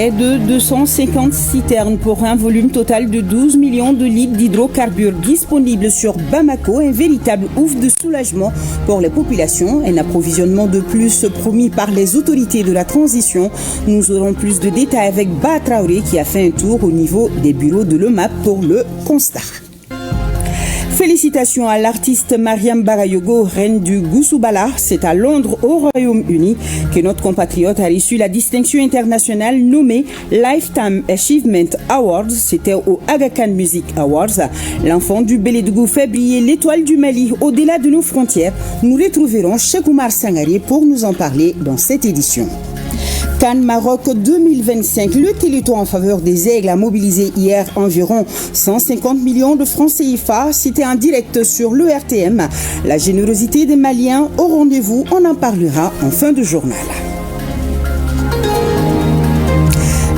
près de 250 citernes pour un volume total de 12 millions de litres d'hydrocarbures disponibles sur Bamako, un véritable ouf de soulagement pour les populations, un approvisionnement de plus promis par les autorités de la transition. Nous aurons plus de détails avec Ba Traoré qui a fait un tour au niveau des bureaux de l'OMAP pour le constat. Félicitations à l'artiste Mariam Barayogo, reine du Goussoubala. C'est à Londres, au Royaume-Uni, que notre compatriote a reçu la distinction internationale nommée Lifetime Achievement Awards. C'était au Aga Khan Music Awards. L'enfant du Bélédougou fait briller l'étoile du Mali au-delà de nos frontières. Nous retrouverons Cheikh Oumar Sangaré pour nous en parler dans cette édition. Cannes Maroc 2025, le Téléthon en faveur des Aigles a mobilisé hier environ 150 millions de francs CFA. C'était en direct sur l'ERTM. La générosité des Maliens au rendez-vous, on en parlera en fin de journal.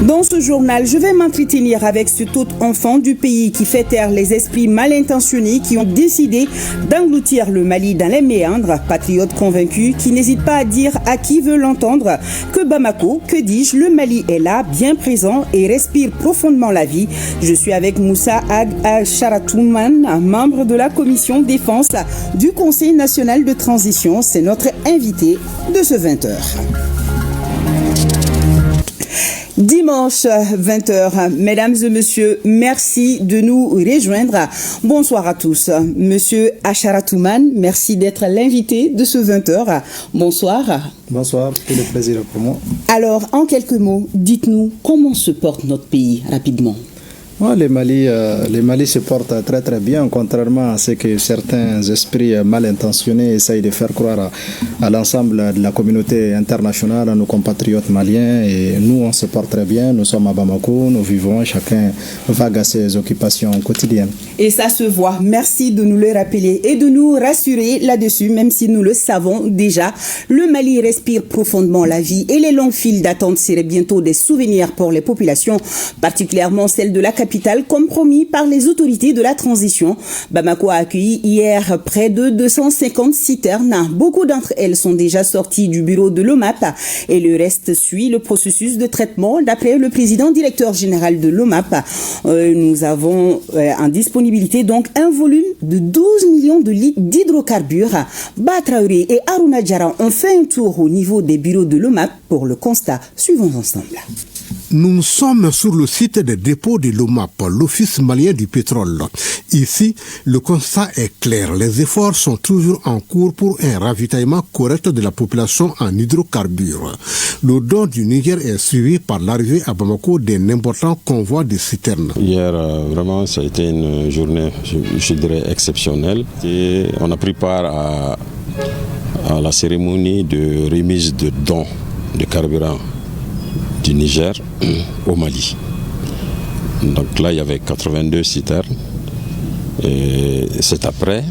Dans ce journal, je vais m'entretenir avec ce tout enfant du pays qui fait taire les esprits mal intentionnés qui ont décidé d'engloutir le Mali dans les méandres. Patriote convaincu qui n'hésite pas à dire à qui veut l'entendre que Bamako, que dis-je, le Mali est là, bien présent et respire profondément la vie. Je suis avec Moussa Ag Al-Charatouman, membre de la commission défense du Conseil national de transition. C'est notre invité de ce 20h. Dimanche 20h, mesdames et messieurs, merci de nous rejoindre. Bonsoir à tous. Monsieur Acharatouman, merci d'être l'invité de ce 20h. Bonsoir. Bonsoir, c'est le plaisir pour moi. Alors, en quelques mots, dites-nous comment se porte notre pays rapidement. Les Mali se portent très très bien, contrairement à ce que certains esprits mal intentionnés essayent de faire croire à l'ensemble de la communauté internationale, à nos compatriotes maliens. Et nous, on se porte très bien, nous sommes à Bamako, nous vivons, chacun vague à ses occupations quotidiennes. Et ça se voit, merci de nous le rappeler et de nous rassurer là-dessus, même si nous le savons déjà. Le Mali respire profondément la vie et les longues files d'attente seraient bientôt des souvenirs pour les populations, particulièrement celles de la capitale, comme promis par les autorités de la transition. Bamako a accueilli hier près de 250 citernes. Beaucoup d'entre elles sont déjà sorties du bureau de l'OMAP et le reste suit le processus de traitement. D'après le président directeur général de l'OMAP, nous avons en disponibilité donc un volume de 12 millions de litres d'hydrocarbures. Ba Traoré et Aruna Diarra ont fait un tour au niveau des bureaux de l'OMAP pour le constat. Suivons ensemble. Nous sommes sur le site des dépôts de l'OMAP, l'Office malien du pétrole. Ici, le constat est clair. Les efforts sont toujours en cours pour un ravitaillement correct de la population en hydrocarbures. Le don du Niger est suivi par l'arrivée à Bamako d'un important convoi de citernes. Hier, vraiment, ça a été une journée, je dirais, exceptionnelle. Et on a pris part à la cérémonie de remise de dons de carburant du Niger au Mali. Donc là, il y avait 82 citernes. Et c'est après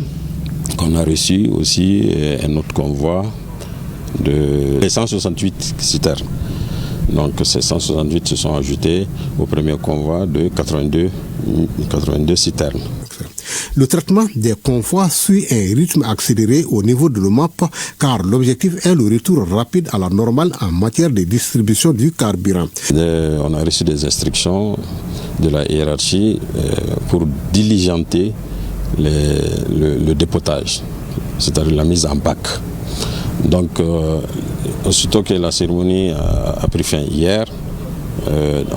qu'on a reçu aussi un autre convoi de 168 citernes. Donc ces 168 se sont ajoutés au premier convoi de 82 citernes. Le traitement des convois suit un rythme accéléré au niveau de l'OMAP car l'objectif est le retour rapide à la normale en matière de distribution du carburant. On a reçu des instructions de la hiérarchie pour diligenter le dépotage, c'est-à-dire la mise en bac. Donc, aussitôt que la cérémonie a pris fin hier,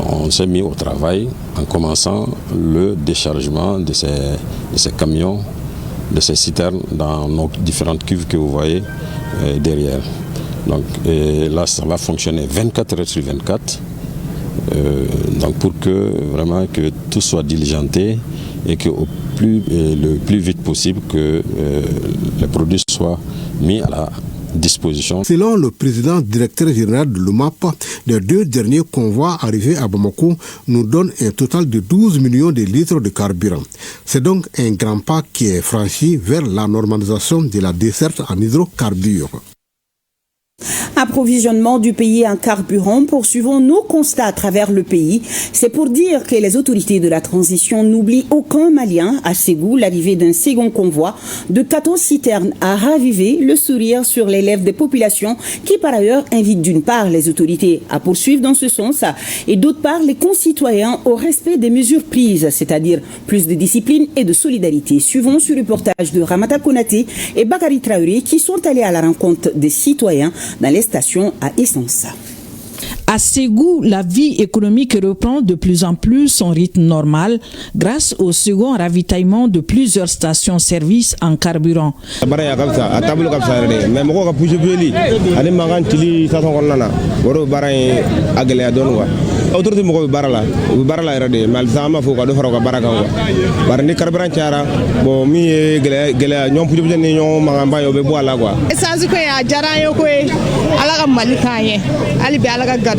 on s'est mis au travail en commençant le déchargement de ces camions, de ces citernes dans nos différentes cuves que vous voyez derrière. Donc là, ça va fonctionner 24 heures sur 24. Donc pour que vraiment que tout soit diligenté et que le plus vite possible que les produits soient mis à la disposition. Selon le président directeur général de l'OMAP, les 2 derniers convois arrivés à Bamako nous donnent un total de 12 millions de litres de carburant. C'est donc un grand pas qui est franchi vers la normalisation de la desserte en hydrocarbures. Approvisionnement du pays en carburant, poursuivons nos constats à travers le pays. C'est pour dire que les autorités de la transition n'oublient aucun Malien. À Ségou, l'arrivée d'un second convoi de 14 citernes a ravivé le sourire sur les lèvres des populations qui par ailleurs invitent d'une part les autorités à poursuivre dans ce sens et d'autre part les concitoyens au respect des mesures prises, c'est-à-dire plus de discipline et de solidarité. Suivons ce reportage de Ramata Konaté et Bakari Traoré qui sont allés à la rencontre des citoyens dans les stations à essence. À Ségou, la vie économique reprend de plus en plus son rythme normal grâce au second ravitaillement de plusieurs stations-service en carburant.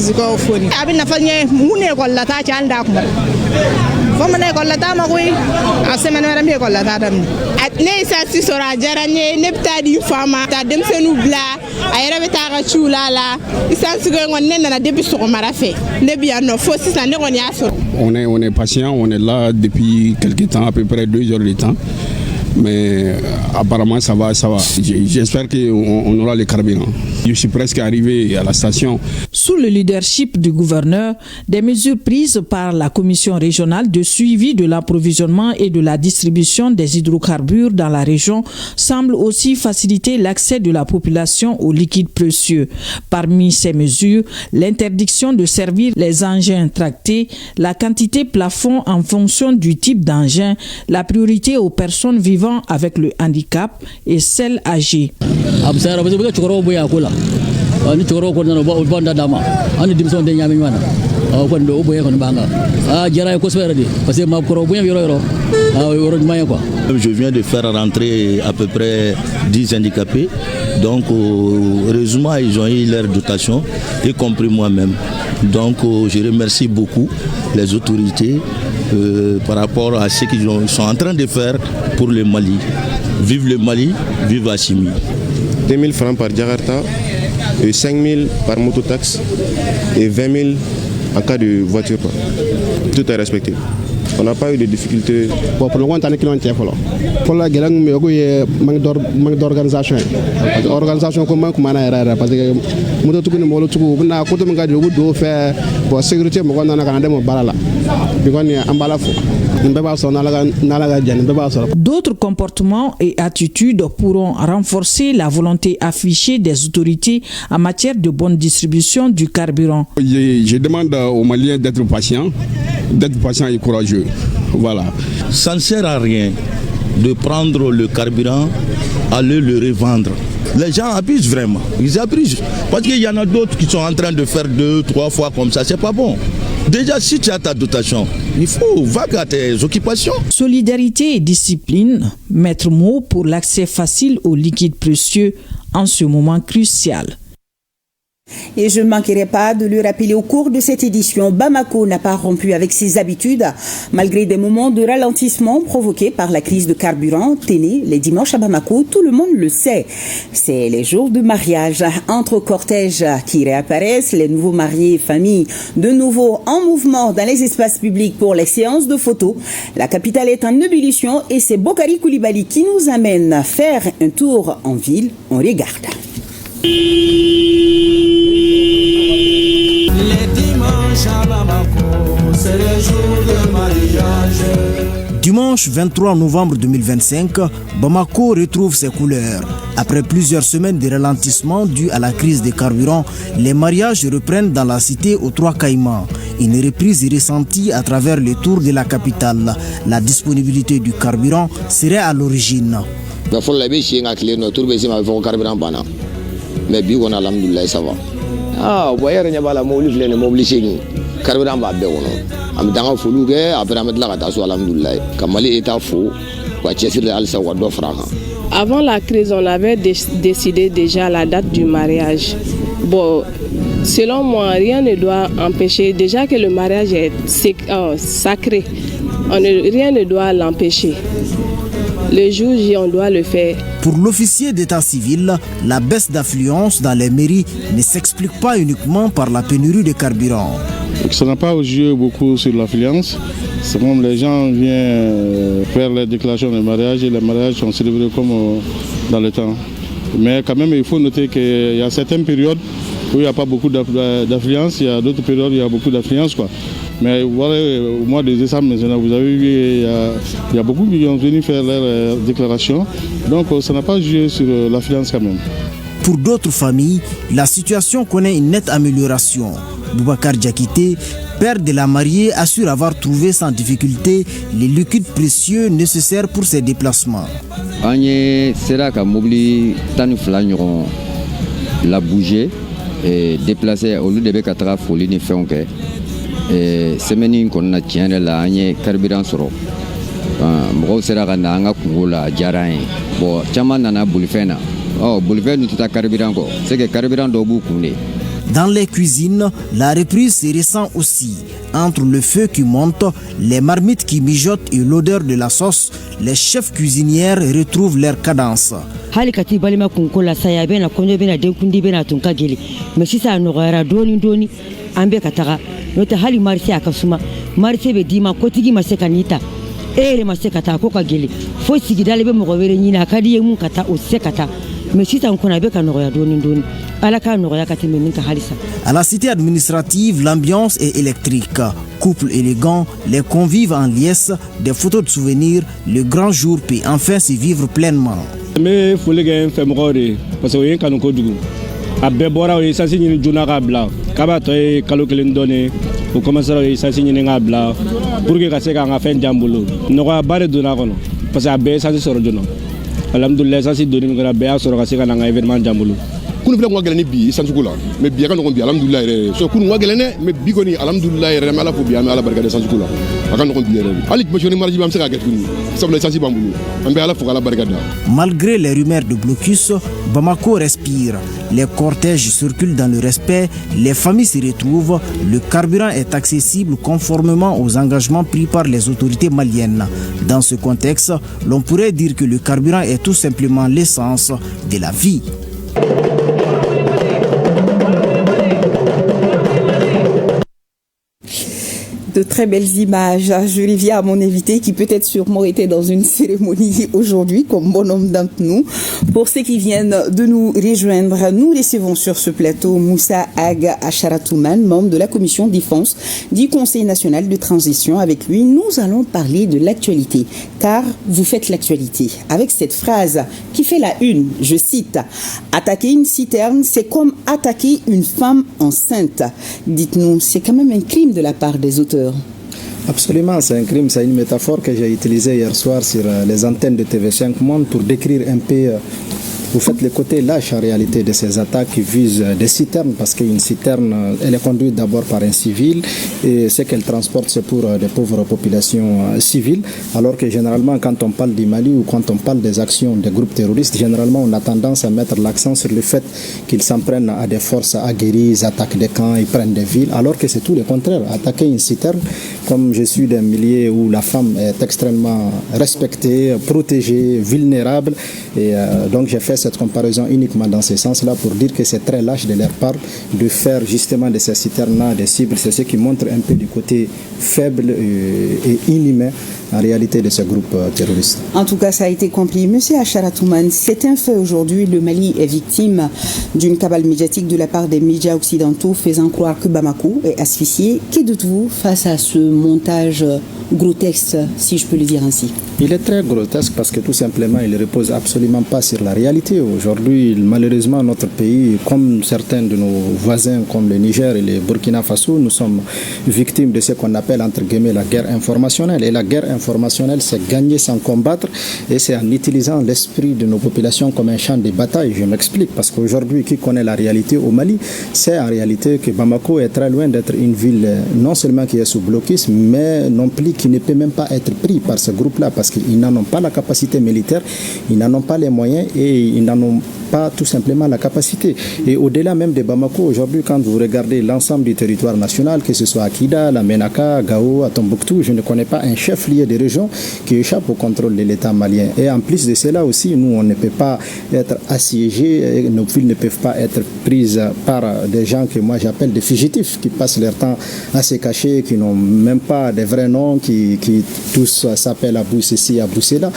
ziko foni abin na fanye mune kolla ta ci anda kuma fama ne kolla ta ma koy a semaine wara me kolla ta dam ne sa si sora jaranye ne pta di fama ta dem senu bla ayra beta ga chula la isan sigo ngon ne na depuis so mara fe ne bi no fo si sa ne ngon ya so on est patient, on est là depuis quelques temps, à peu près 2 heures de temps. Mais apparemment ça va. J'espère qu'on aura les carburants. Je suis presque arrivé à la station. Sous le leadership du gouverneur, des mesures prises par la commission régionale de suivi de l'approvisionnement et de la distribution des hydrocarbures dans la région semblent aussi faciliter l'accès de la population aux liquides précieux. Parmi ces mesures, l'interdiction de servir les engins tractés, la quantité plafond en fonction du type d'engin, la priorité aux personnes vivant avec le handicap et celles âgées. Je viens de faire rentrer à peu près 10 handicapés. Donc, heureusement, ils ont eu leur dotation, y compris moi-même. Donc, je remercie beaucoup les autorités par rapport à ce qu'ils sont en train de faire pour le Mali. Vive le Mali, vive Assimi. 2 000 francs par Jakarta, 5 000 par mototax et 20 000 en cas de voiture. Tout est respecté. On n'a pas eu de difficultés. Pour le moment, on a pour la guerre, manque d'organisation. Organisation comment parce que pour sécurité, d'autres comportements et attitudes pourront renforcer la volonté affichée des autorités en matière de bonne distribution du carburant. Je demande aux Maliens d'être patients et courageux. Voilà. Ça ne sert à rien de prendre le carburant, aller le revendre. Les gens abusent vraiment. Ils abusent. Parce qu'il y en a d'autres qui sont en train de faire 2, 3 fois comme ça. C'est pas bon. Déjà, si tu as ta dotation, il faut vaguer à tes occupations. Solidarité et discipline, maître mot pour l'accès facile aux liquides précieux en ce moment crucial. Et je ne manquerai pas de le rappeler au cours de cette édition, Bamako n'a pas rompu avec ses habitudes. Malgré des moments de ralentissement provoqués par la crise de carburant, Téné, les dimanches à Bamako, tout le monde le sait. C'est les jours de mariage, entre cortèges qui réapparaissent, les nouveaux mariés et familles de nouveau en mouvement dans les espaces publics pour les séances de photos. La capitale est en ébullition et c'est Bokari Koulibaly qui nous amène à faire un tour en ville. On regarde. Les dimanches à Bamako, c'est le jour de mariage. Dimanche 23 novembre 2025, Bamako retrouve ses couleurs. Après plusieurs semaines de ralentissement dû à la crise des carburants, les mariages reprennent dans la cité aux Trois Caïmans. Une reprise est ressentie à travers le tour de la capitale. La disponibilité du carburant serait à l'origine. Mais bi on alhamdulillah ça va boyere nya bala mo lifle ne mobilisé carburant ba be wono am danga fulu ge après am la ta so alhamdulillah kamali eta fo wa chesir al sa wa do franc. Avant la crise, on avait décidé déjà la date du mariage. Bon, selon moi, rien ne doit empêcher, déjà que le mariage est sacré, rien ne doit l'empêcher. Le jour J, on doit le faire. Pour l'officier d'état civil, la baisse d'affluence dans les mairies ne s'explique pas uniquement par la pénurie de carburant. Donc, ça n'a pas joué beaucoup sur l'affluence. C'est comme les gens viennent faire les déclarations de mariage et les mariages sont célébrés comme dans le temps. Mais quand même, il faut noter qu'il y a certaines périodes où il n'y a pas beaucoup d'affluence, il y a d'autres périodes où il y a beaucoup d'affluence. Mais voilà, au mois de décembre, maintenant, vous avez vu, il y a beaucoup qui sont venus faire leurs déclarations. Donc ça n'a pas joué sur l'affluence quand même. Pour d'autres familles, la situation connaît une nette amélioration. Boubacar Diakité, père de la mariée, assure avoir trouvé sans difficulté les liquides précieux nécessaires pour ses déplacements. La bouger et déplacer au lieu de faire folie ni faire que semaine qu'on a tient la carburant soro mo sera ka na nga kungula jaran bo chama nana bulfena bulfen tout carburant ko c'est que carburant do bu kunde. Dans les cuisines, la reprise se ressent aussi. Entre le feu qui monte, les marmites qui mijotent et l'odeur de la sauce, les chefs cuisinières retrouvent leur cadence. Halikati balima kunkola saya bena konyo bena denkundi bena tunkageli. Mais si ça n'aura doni ambe katara. Nota hali marisi akasuma. Marisi be dima kotigi masekanita. Ere masekata ko kageli. Fo sigidale be mogobere nyina kadi yemu kata osekata. Mais si ça on connaît ka n'aura doni. À la cité administrative, l'ambiance est électrique. Couple élégant, les convives en liesse, des photos de souvenirs, le grand jour peut enfin se vivre pleinement. Mais faut les gars faire mourir parce que rien qu'on codugu. A bebora o ça signe juna kabla. Kaba to e kalo kelen donné. Au commencer o ça signe ngabla. Pour que kase ka ngafen jambulo. No ka bare duna kono. Parce que a be ça se soro jona. Alhamdulillah ça si doni ngara be a soro kase ka nga événement jambulo. Kunu bila ngwagele ni bi sanjukula mais bi ka no bi alhamdulillah re so kunu ngwagele ne mais bi goni alhamdulillah re mala fo bi ala barka de sanjukula aka no bi re ali ko joni marji bam se ka get kunu sabla sanji bambulu ambe ala fo ala barka da. Malgré les rumeurs de blocus, Bamako respire. Les cortèges circulent dans le respect, les familles se retrouvent, le carburant est accessible conformément aux engagements pris par les autorités maliennes. Dans ce contexte, l'on pourrait dire que le carburant est tout simplement l'essence de la vie. De très belles images. Je reviens à mon invité qui peut-être sûrement était dans une cérémonie aujourd'hui, comme bon homme d'entre nous. Pour ceux qui viennent de nous rejoindre, nous recevons sur ce plateau Moussa Ag Acharatouman, membre de la commission défense du Conseil national de transition. Avec lui, nous allons parler de l'actualité, car vous faites l'actualité avec cette phrase qui fait la une, je cite, « Attaquer une citerne, c'est comme attaquer une femme enceinte ». Dites-nous, c'est quand même un crime de la part des auteurs. Absolument, c'est un crime, c'est une métaphore que j'ai utilisée hier soir sur les antennes de TV5 Monde pour décrire un peu, vous faites le côté lâche en réalité de ces attaques qui visent des citernes, parce qu'une citerne, elle est conduite d'abord par un civil et ce qu'elle transporte c'est pour des pauvres populations civiles, alors que généralement quand on parle du Mali ou quand on parle des actions des groupes terroristes, généralement on a tendance à mettre l'accent sur le fait qu'ils s'en prennent à des forces aguerries, ils attaquent des camps, ils prennent des villes, alors que c'est tout le contraire. Attaquer une citerne, comme je suis d'un milieu où la femme est extrêmement respectée, protégée, vulnérable, et donc j'ai fait cette comparaison uniquement dans ce sens-là pour dire que c'est très lâche de leur part de faire justement de ces citernes-là des cibles. C'est ce qui montre un peu du côté faible et inhumain en réalité de ce groupe terroriste. En tout cas, ça a été compris. Monsieur Acharatouman, c'est un fait aujourd'hui. Le Mali est victime d'une cabale médiatique de la part des médias occidentaux faisant croire que Bamako est asphyxié. Que dites-vous face à ce montage grotesque, si je peux le dire ainsi? Il est très grotesque parce que tout simplement, il ne repose absolument pas sur la réalité. Aujourd'hui, malheureusement, notre pays, comme certains de nos voisins, comme le Niger et le Burkina Faso, nous sommes victimes de ce qu'on appelle, entre guillemets, la guerre informationnelle. Et la guerre informationnelle, c'est gagner sans combattre et c'est en utilisant l'esprit de nos populations comme un champ de bataille. Je m'explique, parce qu'aujourd'hui, qui connaît la réalité au Mali, c'est en réalité que Bamako est très loin d'être une ville non seulement qui est sous blocus, mais non plus qui ne peut même pas être pris par ce groupe-là, parce parce qu'ils n'en ont pas la capacité militaire, ils n'en ont pas les moyens et ils n'en ont pas tout simplement la capacité. Et au-delà même de Bamako, aujourd'hui, quand vous regardez l'ensemble du territoire national, que ce soit à Kida, la Ménaka, Gao, à Tombouctou, je ne connais pas un chef-lieu de région qui échappe au contrôle de l'État malien. Et en plus de cela aussi, nous, on ne peut pas être assiégés, nos villes ne peuvent pas être prises par des gens que moi j'appelle des fugitifs, qui passent leur temps à se cacher, qui n'ont même pas des vrais noms, qui tous s'appellent Abou ceci, Abou cela.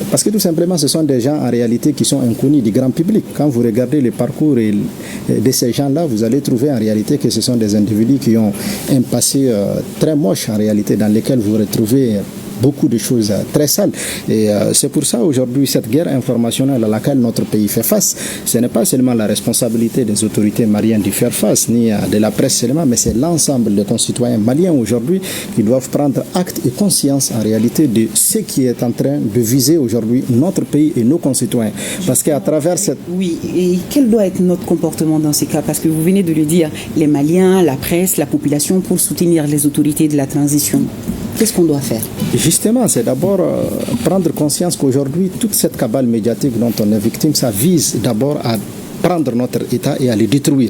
Parce que tout simplement, ce sont des gens en réalité qui sont inconnus du grand public. Quand vous regardez le parcours de ces gens-là, vous allez trouver en réalité que ce sont des individus qui ont un passé très moche en réalité, dans lesquels vous retrouvez beaucoup de choses très sales. Et c'est pour ça aujourd'hui, cette guerre informationnelle à laquelle notre pays fait face, ce n'est pas seulement la responsabilité des autorités maliennes d'y faire face, ni de la presse seulement, mais c'est l'ensemble des concitoyens maliens aujourd'hui qui doivent prendre acte et conscience en réalité de ce qui est en train de viser aujourd'hui notre pays et nos concitoyens. Parce qu'à travers cette... Oui, et quel doit être notre comportement dans ces cas? Parce que vous venez de le dire, les Maliens, la presse, la population, pour soutenir les autorités de la transition. Qu'est-ce qu'on doit faire? Justement, c'est d'abord prendre conscience qu'aujourd'hui, toute cette cabale médiatique dont on est victime, ça vise d'abord à prendre notre État et à le détruire.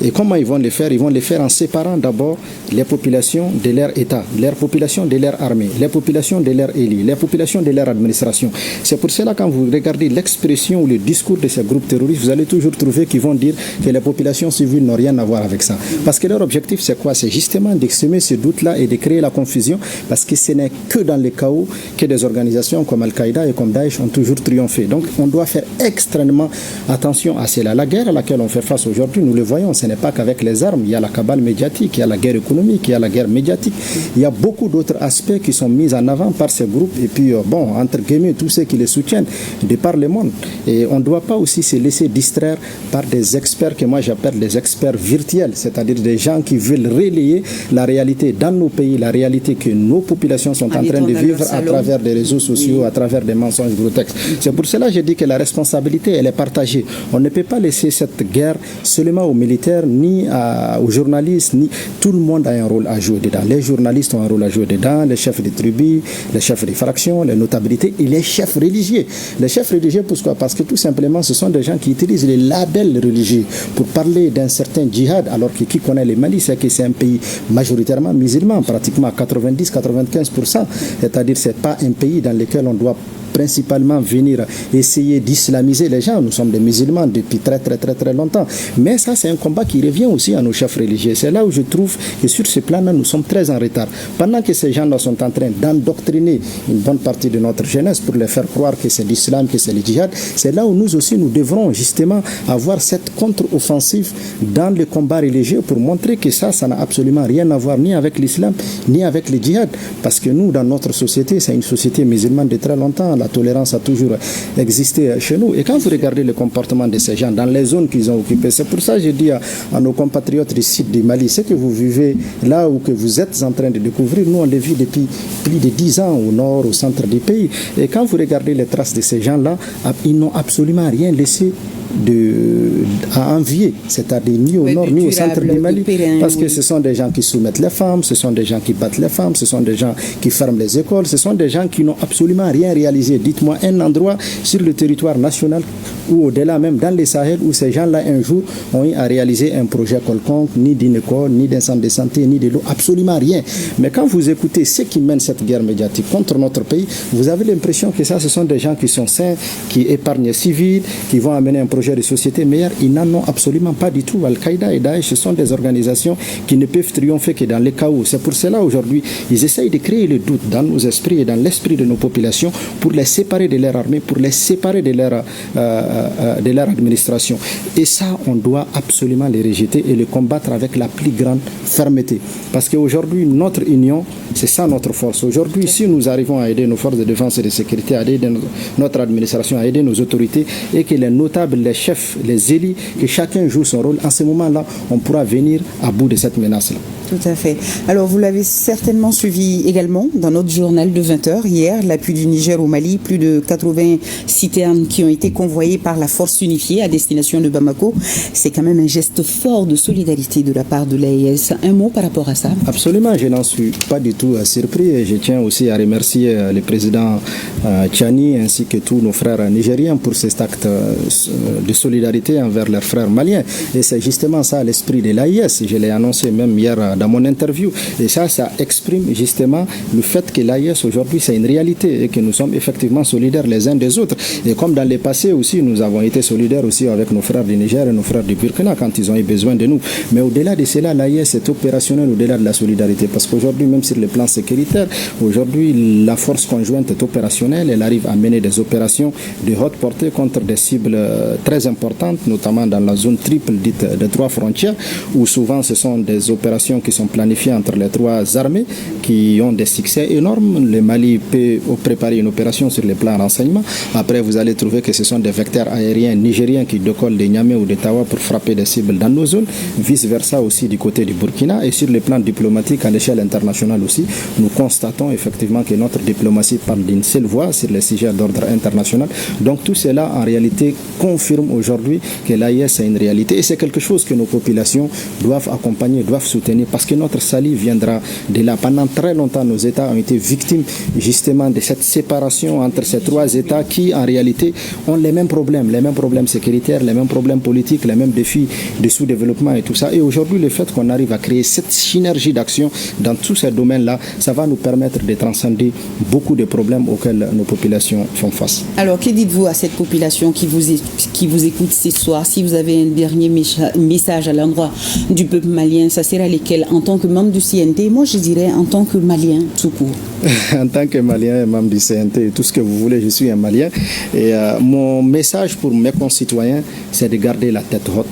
Et comment ils vont le faire? Ils vont le faire en séparant d'abord les populations de leur État, les populations de leur armée, les populations de leur élite, les populations de leur administration. C'est pour cela quand vous regardez l'expression ou le discours de ces groupes terroristes, vous allez toujours trouver qu'ils vont dire que les populations civiles n'ont rien à voir avec ça. Parce que leur objectif, c'est quoi? C'est justement d'exprimer ce doute-là et de créer la confusion, parce que ce n'est que dans le chaos que des organisations comme Al-Qaïda et comme Daesh ont toujours triomphé. Donc on doit faire extrêmement attention à cela. La guerre à laquelle on fait face aujourd'hui, nous le voyons, ce n'est pas qu'avec les armes. Il y a la cabale médiatique, il y a la guerre économique, il y a la guerre médiatique. Il y a beaucoup d'autres aspects qui sont mis en avant par ces groupes et puis, entre guillemets, tous ceux qui les soutiennent de par le monde. Et on ne doit pas aussi se laisser distraire par des experts que moi j'appelle des experts virtuels, c'est-à-dire des gens qui veulent relayer la réalité dans nos pays, la réalité que nos populations sont en train de vivre à travers des réseaux sociaux, à travers des mensonges grotesques. C'est pour cela que je dis que la responsabilité, elle est partagée. On ne peut pas laisser cette guerre seulement aux militaires, ni aux journalistes, ni tout le monde a un rôle à jouer dedans. Les journalistes ont un rôle à jouer dedans, les chefs de tribus, les chefs de fractions, les notabilités et les chefs religieux. Les chefs religieux, pourquoi? Parce que tout simplement, ce sont des gens qui utilisent les labels religieux pour parler d'un certain djihad, alors que qui connaît le Mali, c'est que c'est un pays majoritairement musulman, pratiquement 90-95%. C'est-à-dire que ce n'est pas un pays dans lequel on doit principalement venir essayer d'islamiser les gens. Nous sommes des musulmans depuis très longtemps. Mais ça, c'est un combat qui revient aussi à nos chefs religieux. C'est là où je trouve que sur ce plan-là, nous sommes très en retard. Pendant que ces gens-là sont en train d'endoctriner une bonne partie de notre jeunesse pour les faire croire que c'est l'islam, que c'est le djihad, c'est là où nous aussi, nous devrons justement avoir cette contre-offensive dans le combat religieux pour montrer que ça n'a absolument rien à voir ni avec l'islam, ni avec le djihad. Parce que nous, dans notre société, c'est une société musulmane de très longtemps. La tolérance a toujours existé chez nous. Et quand vous regardez le comportement de ces gens dans les zones qu'ils ont occupées, c'est pour ça que je dis à nos compatriotes du sud du Mali, ce que vous vivez là ou que vous êtes en train de découvrir, nous on le vit depuis plus de 10 ans au nord, au centre du pays. Et quand vous regardez les traces de ces gens-là, ils n'ont absolument rien laissé à envier, c'est-à-dire ni au nord ni au centre du Mali, parce que ce sont des gens qui soumettent les femmes, ce sont des gens qui battent les femmes, ce sont des gens qui ferment les écoles, ce sont des gens qui n'ont absolument rien réalisé. Dites-moi un endroit sur le territoire national ou au-delà même dans les Sahel où ces gens-là un jour ont eu à réaliser un projet quelconque, ni d'une école, ni d'un centre de santé, ni de l'eau, absolument rien. Mais quand vous écoutez ceux qui mènent cette guerre médiatique contre notre pays, vous avez l'impression que ça, ce sont des gens qui sont sains, qui épargnent les civils, qui vont amener un projet de société meilleure. Ils n'en ont absolument pas du tout. Al-Qaïda et Daesh, ce sont des organisations qui ne peuvent triompher que dans le chaos. C'est pour cela aujourd'hui, ils essayent de créer le doute dans nos esprits et dans l'esprit de nos populations pour les séparer de leur armée, pour les séparer de leur administration. Et ça, on doit absolument les rejeter et les combattre avec la plus grande fermeté. Parce qu'aujourd'hui, notre union, c'est ça notre force. Aujourd'hui, si nous arrivons à aider nos forces de défense et de sécurité, à aider notre administration, à aider nos autorités, et que les notables, les chefs, les élus, que chacun joue son rôle. En ce moment-là, on pourra venir à bout de cette menace-là. Tout à fait. Alors, vous l'avez certainement suivi également dans notre journal de 20h. Hier, l'appui du Niger au Mali, plus de 80 citernes qui ont été convoyées par la force unifiée à destination de Bamako. C'est quand même un geste fort de solidarité de la part de l'AES. Un mot par rapport à ça? Absolument, je n'en suis pas du tout surpris. Et je tiens aussi à remercier le président Tchani ainsi que tous nos frères nigériens pour cet acte de solidarité envers leurs frères maliens. Et c'est justement ça l'esprit de l'AES. Je l'ai annoncé même hier dans mon interview. Et ça exprime justement le fait que l'AES aujourd'hui c'est une réalité et que nous sommes effectivement solidaires les uns des autres. Et comme dans le passé aussi, nous avons été solidaires aussi avec nos frères du Niger et nos frères du Burkina quand ils ont eu besoin de nous. Mais au-delà de cela, l'AES est opérationnel au-delà de la solidarité. Parce qu'aujourd'hui, même sur le plan sécuritaire, aujourd'hui, la force conjointe est opérationnelle. Elle arrive à mener des opérations de haute portée contre des cibles très importantes, notamment dans la zone triple dite des 3 frontières, où souvent ce sont des opérations qui sont planifiées entre les 3 armées, qui ont des succès énormes. Le Mali peut préparer une opération sur le plan renseignement. Après, vous allez trouver que ce sont des vecteurs aériens nigériens qui décollent de Niamey ou de Tawa pour frapper des cibles dans nos zones. Vice-versa aussi du côté du Burkina. Et sur le plan diplomatique, à l'échelle internationale aussi, nous constatons effectivement que notre diplomatie parle d'une seule voix sur les sujets d'ordre international. Donc tout cela, en réalité, confirme aujourd'hui que l'AES est une réalité. Et c'est quelque chose que nos populations doivent accompagner, doivent soutenir, parce que notre salut viendra de là. Pendant très longtemps, nos États ont été victimes justement de cette séparation entre ces 3 États qui, en réalité, ont les mêmes problèmes sécuritaires, les mêmes problèmes politiques, les mêmes défis de sous-développement et tout ça. Et aujourd'hui, le fait qu'on arrive à créer cette synergie d'action dans tous ces domaines-là, ça va nous permettre de transcender beaucoup de problèmes auxquels nos populations font face. Alors, que dites-vous à cette population qui vous écoute ce soir? Si vous avez un dernier message à l'endroit du peuple malien, ça sera lequel en tant que membre du CNT? Moi, je dirais en tant que Malien tout court. En tant que Malien et membre du CNT, tout ce que vous voulez, je suis un Malien. Et mon message pour mes concitoyens, c'est de garder la tête haute.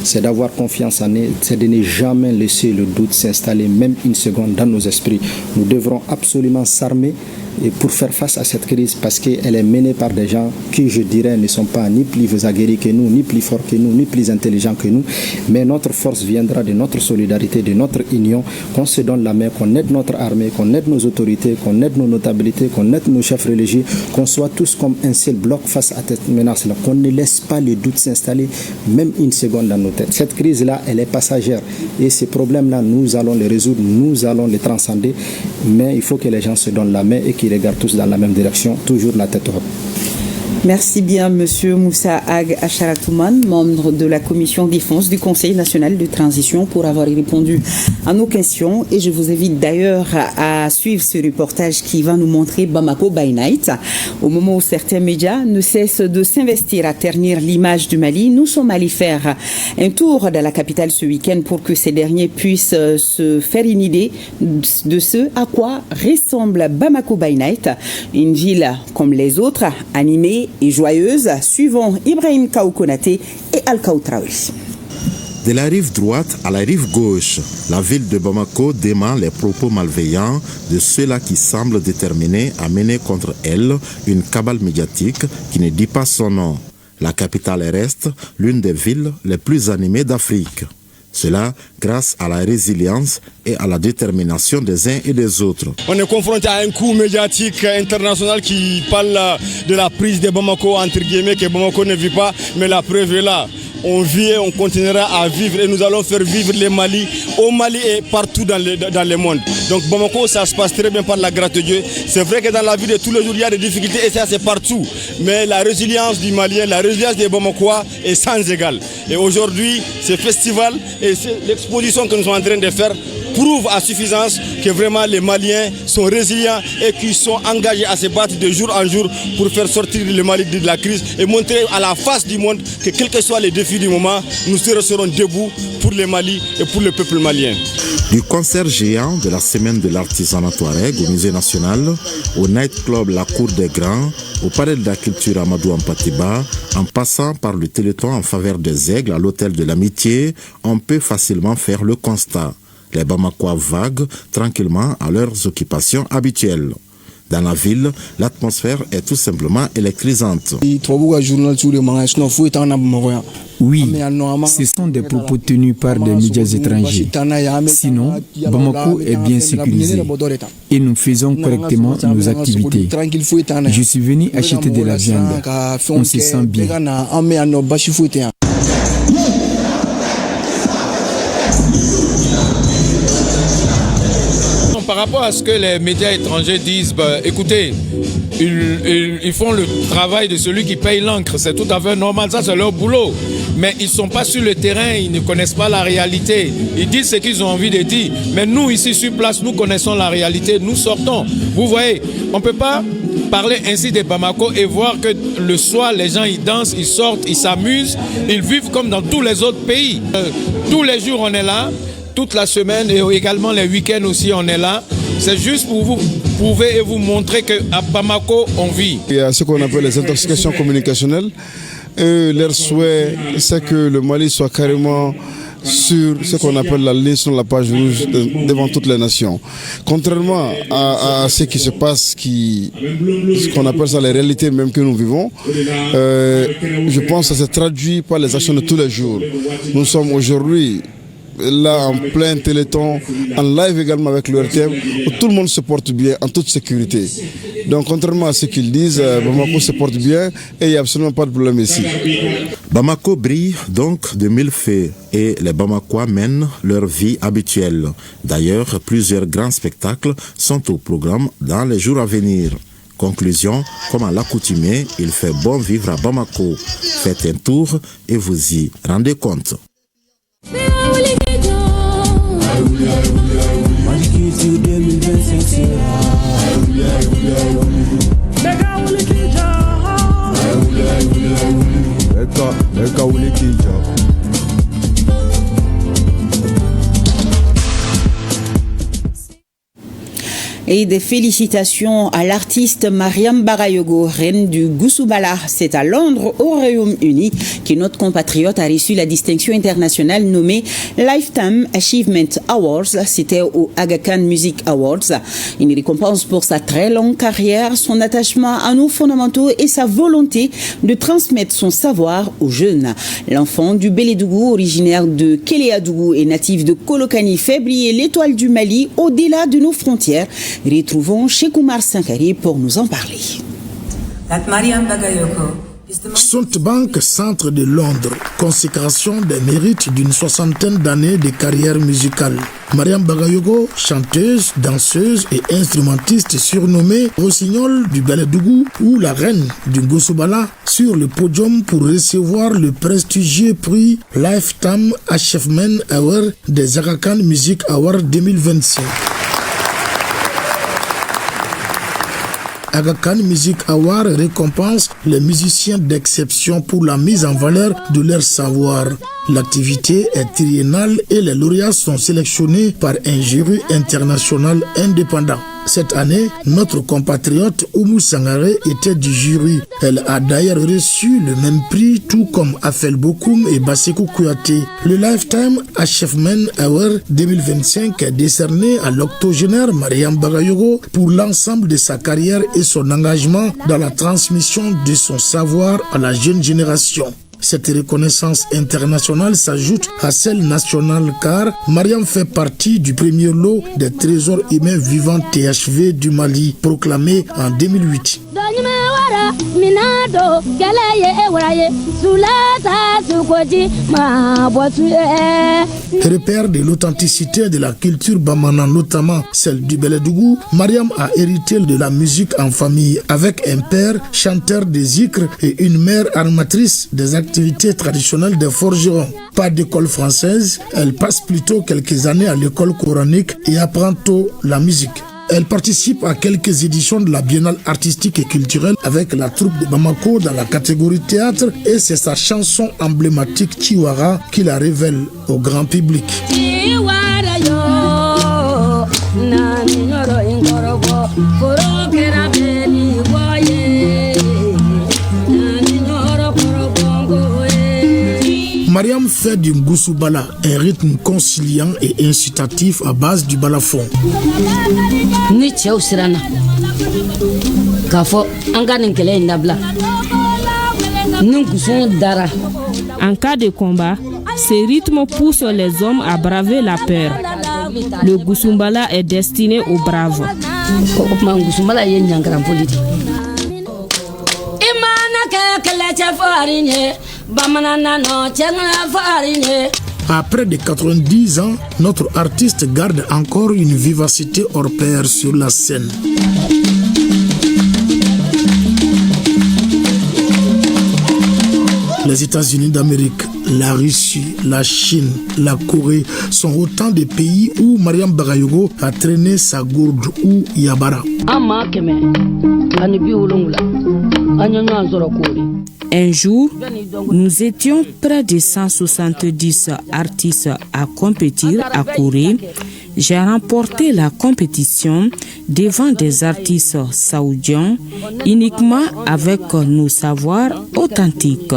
C'est d'avoir confiance en eux, c'est de ne jamais laisser le doute s'installer même une seconde dans nos esprits. Nous devrons absolument s'armer et pour faire face à cette crise, parce qu'elle est menée par des gens qui, je dirais, ne sont pas ni plus aguerris que nous, ni plus forts que nous, ni plus intelligents que nous. Mais notre force viendra de notre solidarité, de notre union, qu'on se donne la main, qu'on aide notre armée, qu'on aide nos autorités, qu'on aide nos notabilités, qu'on aide nos chefs religieux, qu'on soit tous comme un seul bloc face à cette menace-là, qu'on ne laisse pas le doute s'installer même une seconde dans nos têtes. Cette crise-là, elle est passagère et ces problèmes-là, nous allons les résoudre, nous allons les transcender, mais il faut que les gens se donnent la main et qu'ils regardent tous dans la même direction, toujours la tête haute. Merci bien, Monsieur Moussa Ag Acharatouman, membre de la commission défense du Conseil national de transition, pour avoir répondu à nos questions. Et je vous invite d'ailleurs à suivre ce reportage qui va nous montrer Bamako by night. Au moment où certains médias ne cessent de s'investir à ternir l'image du Mali, nous sommes allés faire un tour dans la capitale ce week-end pour que ces derniers puissent se faire une idée de ce à quoi ressemble Bamako by night, une ville comme les autres, animée et joyeuse, suivant Ibrahim Kaoukonaté et Al-Kaou Traoui. De la rive droite à la rive gauche, la ville de Bamako dément les propos malveillants de ceux-là qui semblent déterminés à mener contre elle une cabale médiatique qui ne dit pas son nom. La capitale reste l'une des villes les plus animées d'Afrique. Cela grâce à la résilience et à la détermination des uns et des autres. On est confronté à un coup médiatique international qui parle de la prise de Bamako, entre guillemets, que Bamako ne vit pas, mais la preuve est là. On vit et on continuera à vivre et nous allons faire vivre le Mali au Mali et partout dans le monde. Donc Bamako, ça se passe très bien par la grâce de Dieu. C'est vrai que dans la vie de tous les jours, il y a des difficultés et ça c'est partout. Mais la résilience du Malien, la résilience des Bamakois est sans égal. Et aujourd'hui, ce festival et l'exposition que nous sommes en train de faire prouve à suffisance que vraiment les Maliens sont résilients et qu'ils sont engagés à se battre de jour en jour pour faire sortir le Mali de la crise et montrer à la face du monde que quels que soient les défis du moment, nous serons debout pour le Mali et pour le peuple malien. Du concert géant de la semaine de l'artisanat touareg au musée national, au nightclub La Cour des Grands, au palais de la culture Amadou Ampatiba, en passant par le téléthon en faveur des aigles à l'hôtel de l'amitié, on peut facilement faire le constat. Les Bamakois vaguent tranquillement à leurs occupations habituelles. Dans la ville, l'atmosphère est tout simplement électrisante. Oui, ce sont des propos tenus par des médias étrangers. Sinon, Bamako est bien sécurisé et nous faisons correctement nos activités. Je suis venu acheter de la viande. On se sent bien. Par rapport à ce que les médias étrangers disent, écoutez, ils font le travail de celui qui paye l'encre, c'est tout à fait normal, ça c'est leur boulot. Mais ils ne sont pas sur le terrain, ils ne connaissent pas la réalité. Ils disent ce qu'ils ont envie de dire. Mais nous, ici sur place, nous connaissons la réalité, nous sortons. Vous voyez, on ne peut pas parler ainsi de Bamako et voir que le soir, les gens ils dansent, ils sortent, ils s'amusent, ils vivent comme dans tous les autres pays. Tous les jours, on est là. Toute la semaine et également les week-ends aussi, on est là. C'est juste pour vous prouver et vous montrer qu'à Bamako, on vit. Il y a ce qu'on appelle les intoxications communicationnelles. Leur souhait, c'est que le Mali soit carrément sur ce qu'on appelle la ligne sur la page rouge devant toutes les nations. Contrairement à ce qui se passe, ce qu'on appelle ça les réalités même que nous vivons, je pense que ça se traduit par les actions de tous les jours. Nous sommes aujourd'hui là en plein téléthon, en live également avec le RTM, où tout le monde se porte bien en toute sécurité. Donc contrairement à ce qu'ils disent, Bamako se porte bien et il n'y a absolument pas de problème ici. Bamako brille donc de mille feux et les Bamakois mènent leur vie habituelle. D'ailleurs, plusieurs grands spectacles sont au programme dans les jours à venir. Conclusion, comme à l'accoutumée, il fait bon vivre à Bamako. Faites un tour et vous y rendez compte. Et des félicitations à l'artiste Mariam Bagayogo, reine du Gousoubala. C'est à Londres, au Royaume-Uni, que notre compatriote a reçu la distinction internationale nommée Lifetime Achievement Awards. C'était au Aga Khan Music Awards. Une récompense pour sa très longue carrière, son attachement à nos fondamentaux et sa volonté de transmettre son savoir aux jeunes. L'enfant du Bélédougou, originaire de Kéléadougou et natif de Kolokani, fait briller l'étoile du Mali au-delà de nos frontières. Retrouvons Cheikh Oumar Sankari pour nous en parler. Softbank, centre de Londres, consécration des mérites d'une soixantaine d'années de carrière musicale. Mariam Bagayogo, chanteuse, danseuse et instrumentiste surnommée Rossignol du Bélédougou ou la reine du Gousoubala, sur le podium pour recevoir le prestigieux prix Lifetime Achievement Award des Aga Khan Music Awards 2025. Aga Khan Music Award récompense les musiciens d'exception pour la mise en valeur de leur savoir. L'activité est triennale et les lauréats sont sélectionnés par un jury international indépendant. Cette année, notre compatriote Oumou Sangaré était du jury. Elle a d'ailleurs reçu le même prix, tout comme Afel Bokoum et Basekou Kouyaté. Le Lifetime Achievement Award 2025 est décerné à l'octogénaire Mariam Bagayogo pour l'ensemble de sa carrière et son engagement dans la transmission de son savoir à la jeune génération. Cette reconnaissance internationale s'ajoute à celle nationale car Mariam fait partie du premier lot des trésors humains vivants THV du Mali, proclamé en 2008. Repère de l'authenticité de la culture bamana, notamment celle du Bélédougou, Mariam a hérité de la musique en famille avec un père chanteur de zikr et une mère armatrice des activités traditionnelles des forgerons. Pas d'école française, elle passe plutôt quelques années à l'école coranique et apprend tôt la musique. Elle participe à quelques éditions de la Biennale artistique et culturelle avec la troupe de Bamako dans la catégorie théâtre et c'est sa chanson emblématique Chiwara qui la révèle au grand public. Mariam fait du Gousoubala un rythme conciliant et incitatif à base du balafon. En cas de combat, ces rythmes poussent les hommes à braver la peur. Le Gusumbala est destiné aux braves. À près de 90 ans, notre artiste garde encore une vivacité hors pair sur la scène. Les États-Unis d'Amérique, la Russie, la Chine, la Corée sont autant de pays où Mariam Bagayogo a traîné sa gourde ou Yabara. Un jour, nous étions près de 170 artistes à compétir à Corée. J'ai remporté la compétition devant des artistes saoudiens uniquement avec nos savoirs authentiques.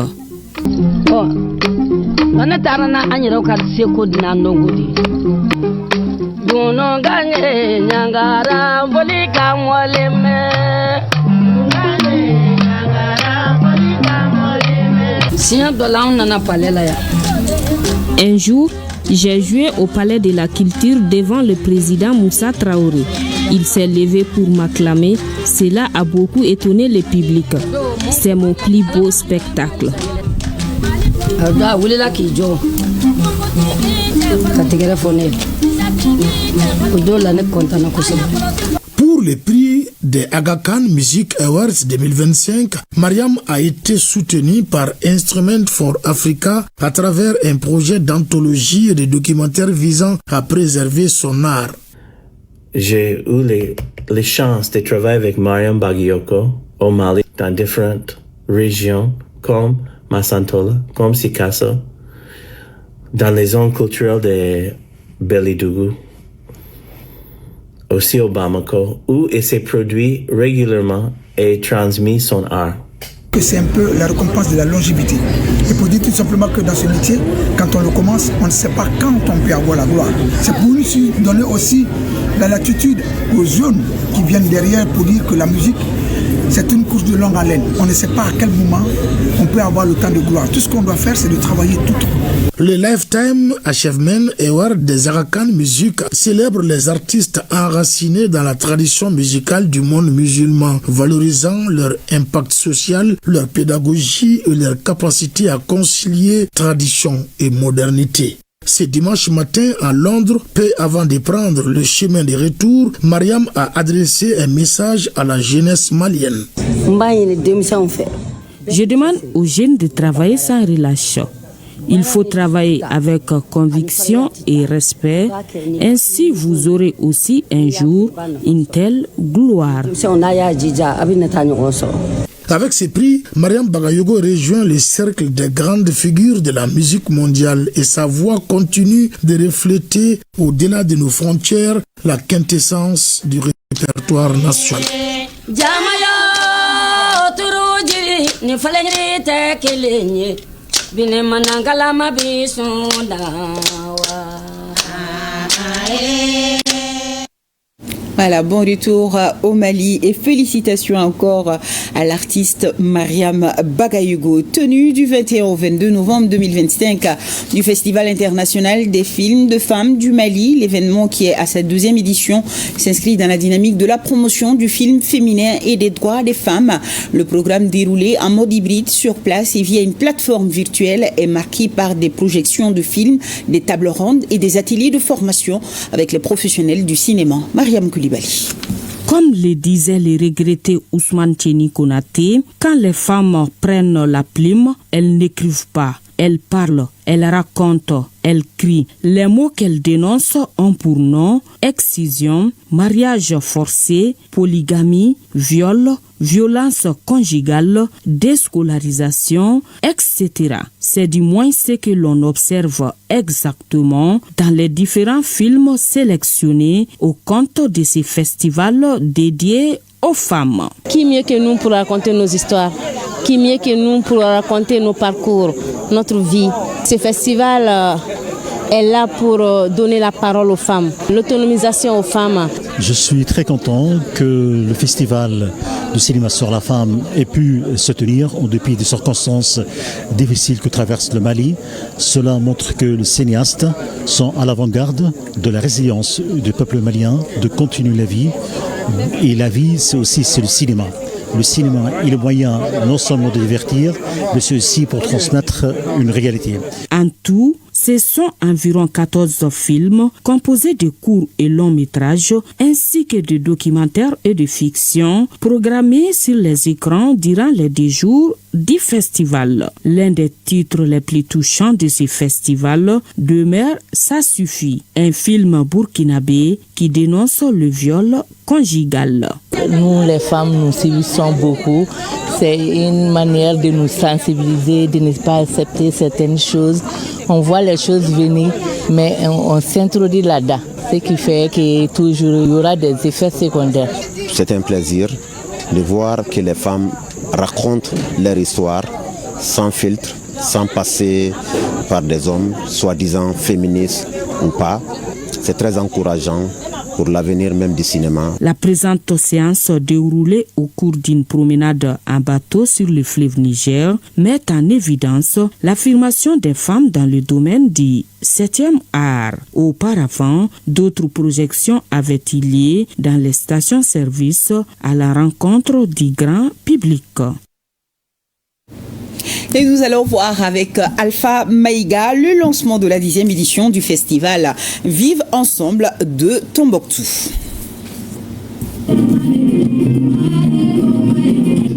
Un jour, j'ai joué au Palais de la Culture devant le président Moussa Traoré. Il s'est levé pour m'acclamer. Cela a beaucoup étonné le public. C'est mon plus beau spectacle. Pour le prix des Aga Khan Music Awards 2025, Mariam a été soutenue par Instrument for Africa à travers un projet d'anthologie et de documentaire visant à préserver son art. J'ai eu les chances de travailler avec Mariam Bagayoko au Mali dans différentes régions comme Massantola, comme Sikasso, dans les zones culturelles de Belidougou, aussi au Bamako, où il s'est produit régulièrement et transmis son art. C'est un peu la récompense de la longévité. Et pour dire tout simplement que dans ce métier, quand on le commence, on ne sait pas quand on peut avoir la gloire. C'est pour nous donner aussi la latitude aux jeunes qui viennent derrière pour dire que la musique, c'est une course de longue haleine. On ne sait pas à quel moment on peut avoir le temps de gloire. Tout ce qu'on doit faire, c'est de travailler tout le temps. Le Lifetime Achievement Award des Aga Khan Music célèbre les artistes enracinés dans la tradition musicale du monde musulman, valorisant leur impact social, leur pédagogie et leur capacité à concilier tradition et modernité. Ce dimanche matin à Londres, peu avant de prendre le chemin de retour, Mariam a adressé un message à la jeunesse malienne. Je demande aux jeunes de travailler sans relâche. Il faut travailler avec conviction et respect. Ainsi, vous aurez aussi un jour une telle gloire. Avec ces prix, Mariam Bagayogo rejoint le cercle des grandes figures de la musique mondiale et sa voix continue de refléter, au-delà de nos frontières, la quintessence du répertoire national. Voilà, bon retour au Mali et félicitations encore à l'artiste Mariam Bagayogo. Tenue du 21 au 22 novembre 2025 du Festival international des films de femmes du Mali. L'événement qui est à sa 2e édition s'inscrit dans la dynamique de la promotion du film féminin et des droits des femmes. Le programme déroulé en mode hybride sur place et via une plateforme virtuelle est marqué par des projections de films, des tables rondes et des ateliers de formation avec les professionnels du cinéma. Mariam Koulibaly. Comme le disait le regretté Ousmane Tieni Konaté, quand les femmes prennent la plume, elles n'écrivent pas. Elles parlent, elles racontent, elles crient. Les mots qu'elles dénoncent ont pour nom excision, mariage forcé, polygamie, viol, violence conjugale, déscolarisation, etc. C'est du moins ce que l'on observe exactement dans les différents films sélectionnés au compte de ces festivals dédiés aux femmes. Qui mieux que nous pour raconter nos histoires? Qui mieux que nous pour raconter nos parcours, notre vie? Ce festival est là pour donner la parole aux femmes, l'autonomisation aux femmes. Je suis très content que le festival de cinéma sur la femme ait pu se tenir en dépit des circonstances difficiles que traverse le Mali. Cela montre que les cinéastes sont à l'avant-garde de la résilience du peuple malien, de continuer la vie. Et la vie, c'est le cinéma. Le cinéma est le moyen non seulement de divertir, mais c'est aussi pour transmettre une réalité. En tout, ce sont environ 14 films composés de courts et longs métrages ainsi que de documentaires et de fiction programmés sur les écrans durant les 10 jours du festival. L'un des titres les plus touchants de ce festival demeure Ça suffit, un film burkinabé qui dénonce le viol conjugal. Nous, les femmes, nous subissons beaucoup. C'est une manière de nous sensibiliser, de ne pas accepter certaines choses. On voit les choses venir, mais on s'introduit là-dedans. Ce qui fait que toujours il y aura des effets secondaires. C'est un plaisir de voir que les femmes racontent leur histoire sans filtre, sans passer par des hommes, soi-disant féministes ou pas. C'est très encourageant pour l'avenir même du cinéma. La présente séance déroulée au cours d'une promenade en bateau sur le fleuve Niger met en évidence l'affirmation des femmes dans le domaine du 7e art. Auparavant, d'autres projections avaient eu lieu dans les stations-service à la rencontre du grand public. Et nous allons voir avec Alpha Maïga le lancement de la 10e édition du festival Vive Ensemble de Tombouctou.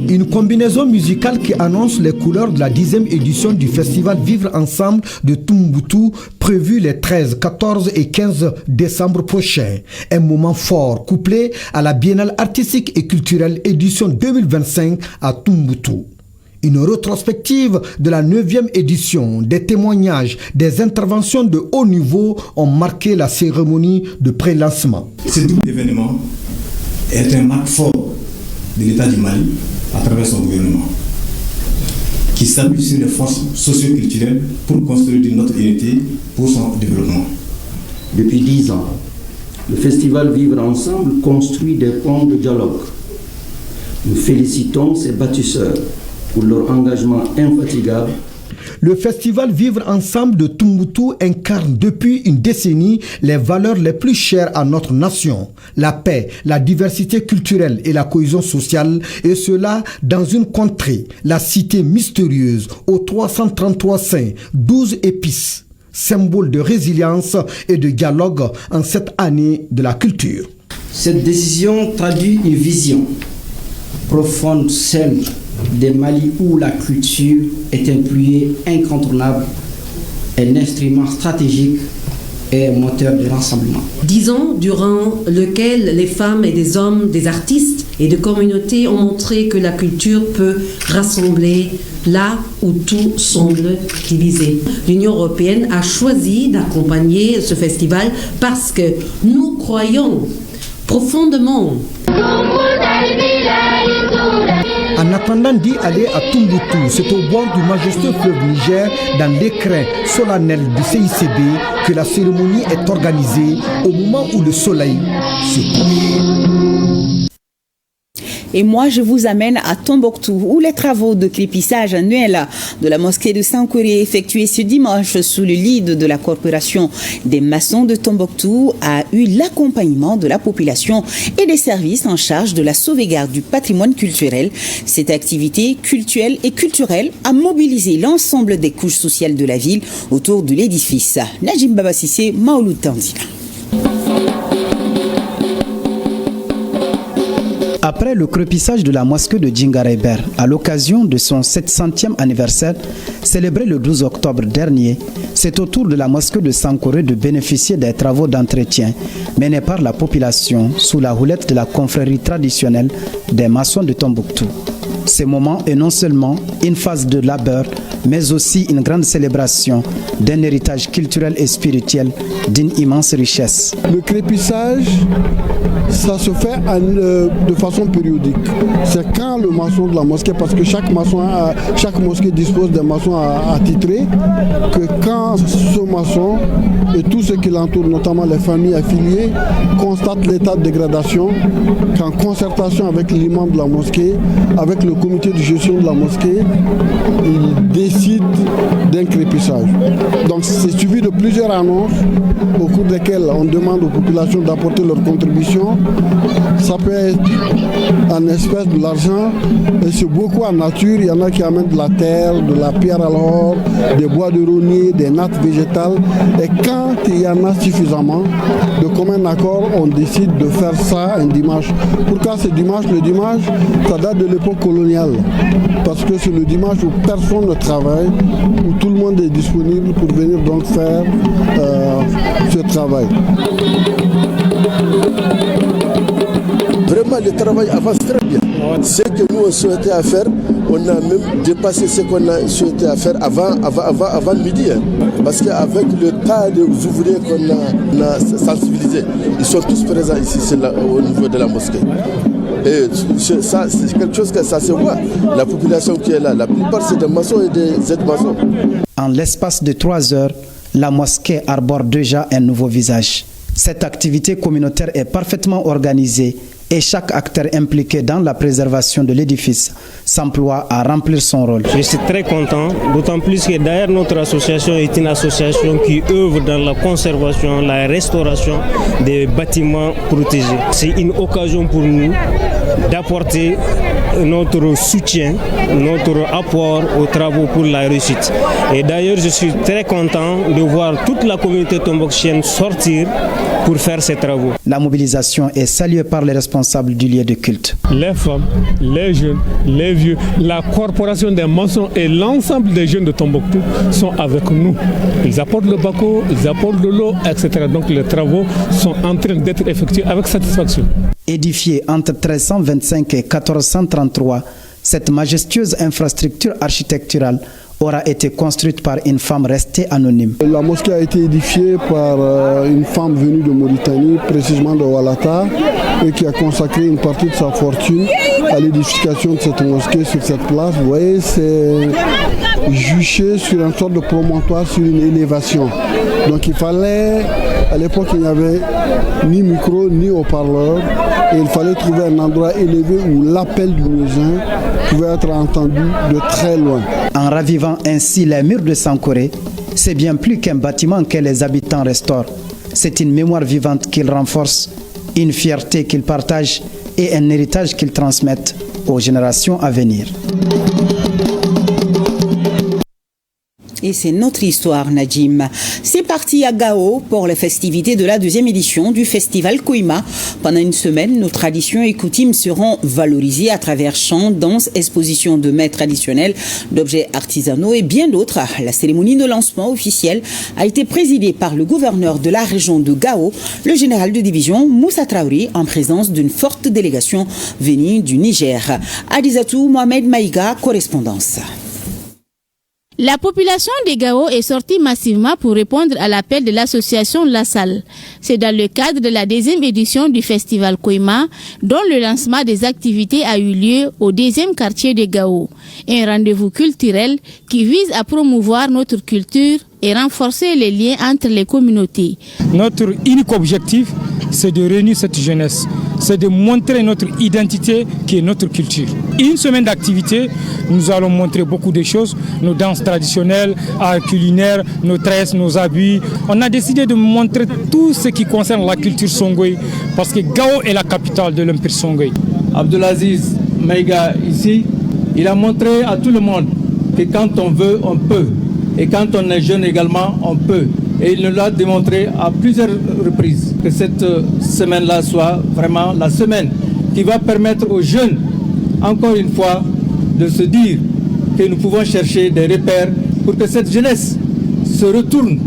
Une combinaison musicale qui annonce les couleurs de la 10e édition du festival Vivre Ensemble de Tombouctou, prévu les 13, 14 et 15 décembre prochains. Un moment fort couplé à la Biennale artistique et culturelle édition 2025 à Tombouctou. Une rétrospective de la 9e édition, des témoignages, des interventions de haut niveau ont marqué la cérémonie de pré-lancement. Ce double événement est un marque fort de l'État du Mali à travers son gouvernement, qui s'appuie sur les forces socio-culturelles pour construire notre unité pour son développement. Depuis 10 ans, le festival Vivre Ensemble construit des ponts de dialogue. Nous félicitons ses bâtisseurs pour leur engagement infatigable. Le festival Vivre Ensemble de Tombouctou incarne depuis une décennie les valeurs les plus chères à notre nation. La paix, la diversité culturelle et la cohésion sociale, et cela dans une contrée, la cité mystérieuse, aux 333 saints, 12 épices, symbole de résilience et de dialogue en cette année de la culture. Cette décision traduit une vision profonde, celle des Mali où la culture est un pilier incontournable, un instrument stratégique et un moteur de rassemblement. 10 ans durant lequel les femmes et des hommes, des artistes et de communautés ont montré que la culture peut rassembler là où tout semble divisé. L'Union européenne a choisi d'accompagner ce festival parce que nous croyons profondément. En attendant d'y aller à Tombouctou, c'est au bord du majestueux fleuve Niger, dans l'écrin solennel du CICB, que la cérémonie est organisée au moment où le soleil se couche. Et moi, je vous amène à Tombouctou, où les travaux de crépissage annuel de la mosquée de Sankoré effectués ce dimanche sous le lead de la corporation des maçons de Tombouctou a eu l'accompagnement de la population et des services en charge de la sauvegarde du patrimoine culturel. Cette activité cultuelle et culturelle a mobilisé l'ensemble des couches sociales de la ville autour de l'édifice. Najim Babasissé, Maouloud Tandina. Après le crépissage de la mosquée de Djingareber, à l'occasion de son 700e anniversaire, célébré le 12 octobre dernier, c'est au tour de la mosquée de Sankoré de bénéficier des travaux d'entretien menés par la population sous la houlette de la confrérie traditionnelle des maçons de Tombouctou. Ce moment est non seulement une phase de labeur, mais aussi une grande célébration d'un héritage culturel et spirituel d'une immense richesse. Le crépissage, ça se fait de façon périodique. C'est quand le maçon de la mosquée, parce que chaque mosquée dispose d'un maçon attitré, que quand ce maçon et tous ceux qui l'entourent, notamment les familles affiliées, constatent l'état de dégradation, qu'en concertation avec l'imam de la mosquée, avec le comité de gestion de la mosquée, ils décident d'un crépissage. Donc c'est suivi de plusieurs annonces au cours desquelles on demande aux populations d'apporter leur contribution. Ça peut être en espèces, de l'argent, et c'est beaucoup en nature. Il y en a qui amènent de la terre, de la pierre à l'or, des bois de rognier, des nattes végétales. Et quand il y en a suffisamment, de commun accord, on décide de faire ça un dimanche. Pourquoi c'est dimanche? Le dimanche, ça date de l'époque coloniale. Parce que c'est le dimanche où personne ne travaille, où tout le monde est disponible pour venir donc faire ce travail. Vraiment, le travail avance très bien. Ce que nous on souhaitait faire, on a même dépassé ce qu'on a souhaité faire avant midi. Parce qu'avec le tas d'ouvriers qu'on a sensibilisés, ils sont tous présents ici au niveau de la mosquée. Et ça, c'est quelque chose que ça se voit. La population qui est là, la plupart c'est des maçons et des aides-maçons. En l'espace de 3 heures, la mosquée arbore déjà un nouveau visage. Cette activité communautaire est parfaitement organisée et chaque acteur impliqué dans la préservation de l'édifice s'emploie à remplir son rôle. Je suis très content, d'autant plus que d'ailleurs notre association est une association qui œuvre dans la conservation, la restauration des bâtiments protégés. C'est une occasion pour nous d'apporter notre soutien, notre apport aux travaux pour la réussite. Et d'ailleurs, je suis très content de voir toute la communauté tombouctienne sortir pour faire ces travaux. La mobilisation est saluée par les responsables du lieu de culte. Les femmes, les jeunes, les vieux, la corporation des maçons et l'ensemble des jeunes de Tombouctou sont avec nous. Ils apportent le bako, ils apportent de l'eau, etc. Donc les travaux sont en train d'être effectués avec satisfaction. Édifiée entre 1325 et 1433, cette majestueuse infrastructure architecturale aura été construite par une femme restée anonyme. La mosquée a été édifiée par une femme venue de Mauritanie, précisément de Walata, et qui a consacré une partie de sa fortune à l'édification de cette mosquée sur cette place. Vous voyez, c'est juché sur une sorte de promontoire, sur une élévation. Donc il fallait, à l'époque il n'y avait ni micro ni haut-parleur, et il fallait trouver un endroit élevé où l'appel du muezzin pouvait être entendu de très loin. En ravivant ainsi les murs de Sankoré, c'est bien plus qu'un bâtiment que les habitants restaurent. C'est une mémoire vivante qu'ils renforcent, une fierté qu'ils partagent et un héritage qu'ils transmettent aux générations à venir. Et c'est notre histoire, Nadjim. C'est parti à Gao pour les festivités de la 2e édition du festival Koima. Pendant une semaine, nos traditions et coutumes seront valorisées à travers chants, danses, expositions de mets traditionnels, d'objets artisanaux et bien d'autres. La cérémonie de lancement officielle a été présidée par le gouverneur de la région de Gao, le général de division Moussa Traoré, en présence d'une forte délégation venue du Niger. Adizatou Mohamed Maïga, correspondance. La population de Gao est sortie massivement pour répondre à l'appel de l'association La Salle. C'est dans le cadre de la 2e édition du festival Koima, dont le lancement des activités a eu lieu au 2e quartier de Gao. Un rendez-vous culturel qui vise à promouvoir notre culture et renforcer les liens entre les communautés. Notre unique objectif, c'est de réunir cette jeunesse, c'est de montrer notre identité qui est notre culture. Une semaine d'activité, nous allons montrer beaucoup de choses, nos danses traditionnelles, art culinaire, nos tresses, nos habits. On a décidé de montrer tout ce qui concerne la culture Songhai, parce que Gao est la capitale de l'Empire Songhai. Abdelaziz Maïga ici, il a montré à tout le monde que quand on veut, on peut. Et quand on est jeune également, on peut. Et il nous l'a démontré à plusieurs reprises que cette semaine-là soit vraiment la semaine qui va permettre aux jeunes, encore une fois, de se dire que nous pouvons chercher des repères pour que cette jeunesse se retourne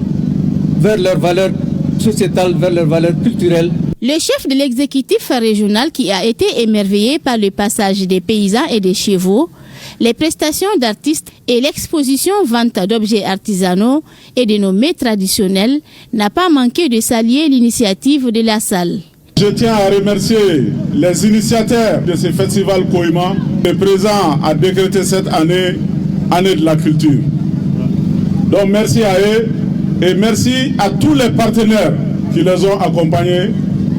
vers leurs valeurs sociétales, vers leurs valeurs culturelles. Le chef de l'exécutif régional qui a été émerveillé par le passage des paysans et des chevaux, les prestations d'artistes et l'exposition vente d'objets artisanaux et de nos mets traditionnels n'a pas manqué de saluer l'initiative de la salle. Je tiens à remercier les initiateurs de ce festival Koima, le présent à décréter cette année de la culture. Donc merci à eux et merci à tous les partenaires qui les ont accompagnés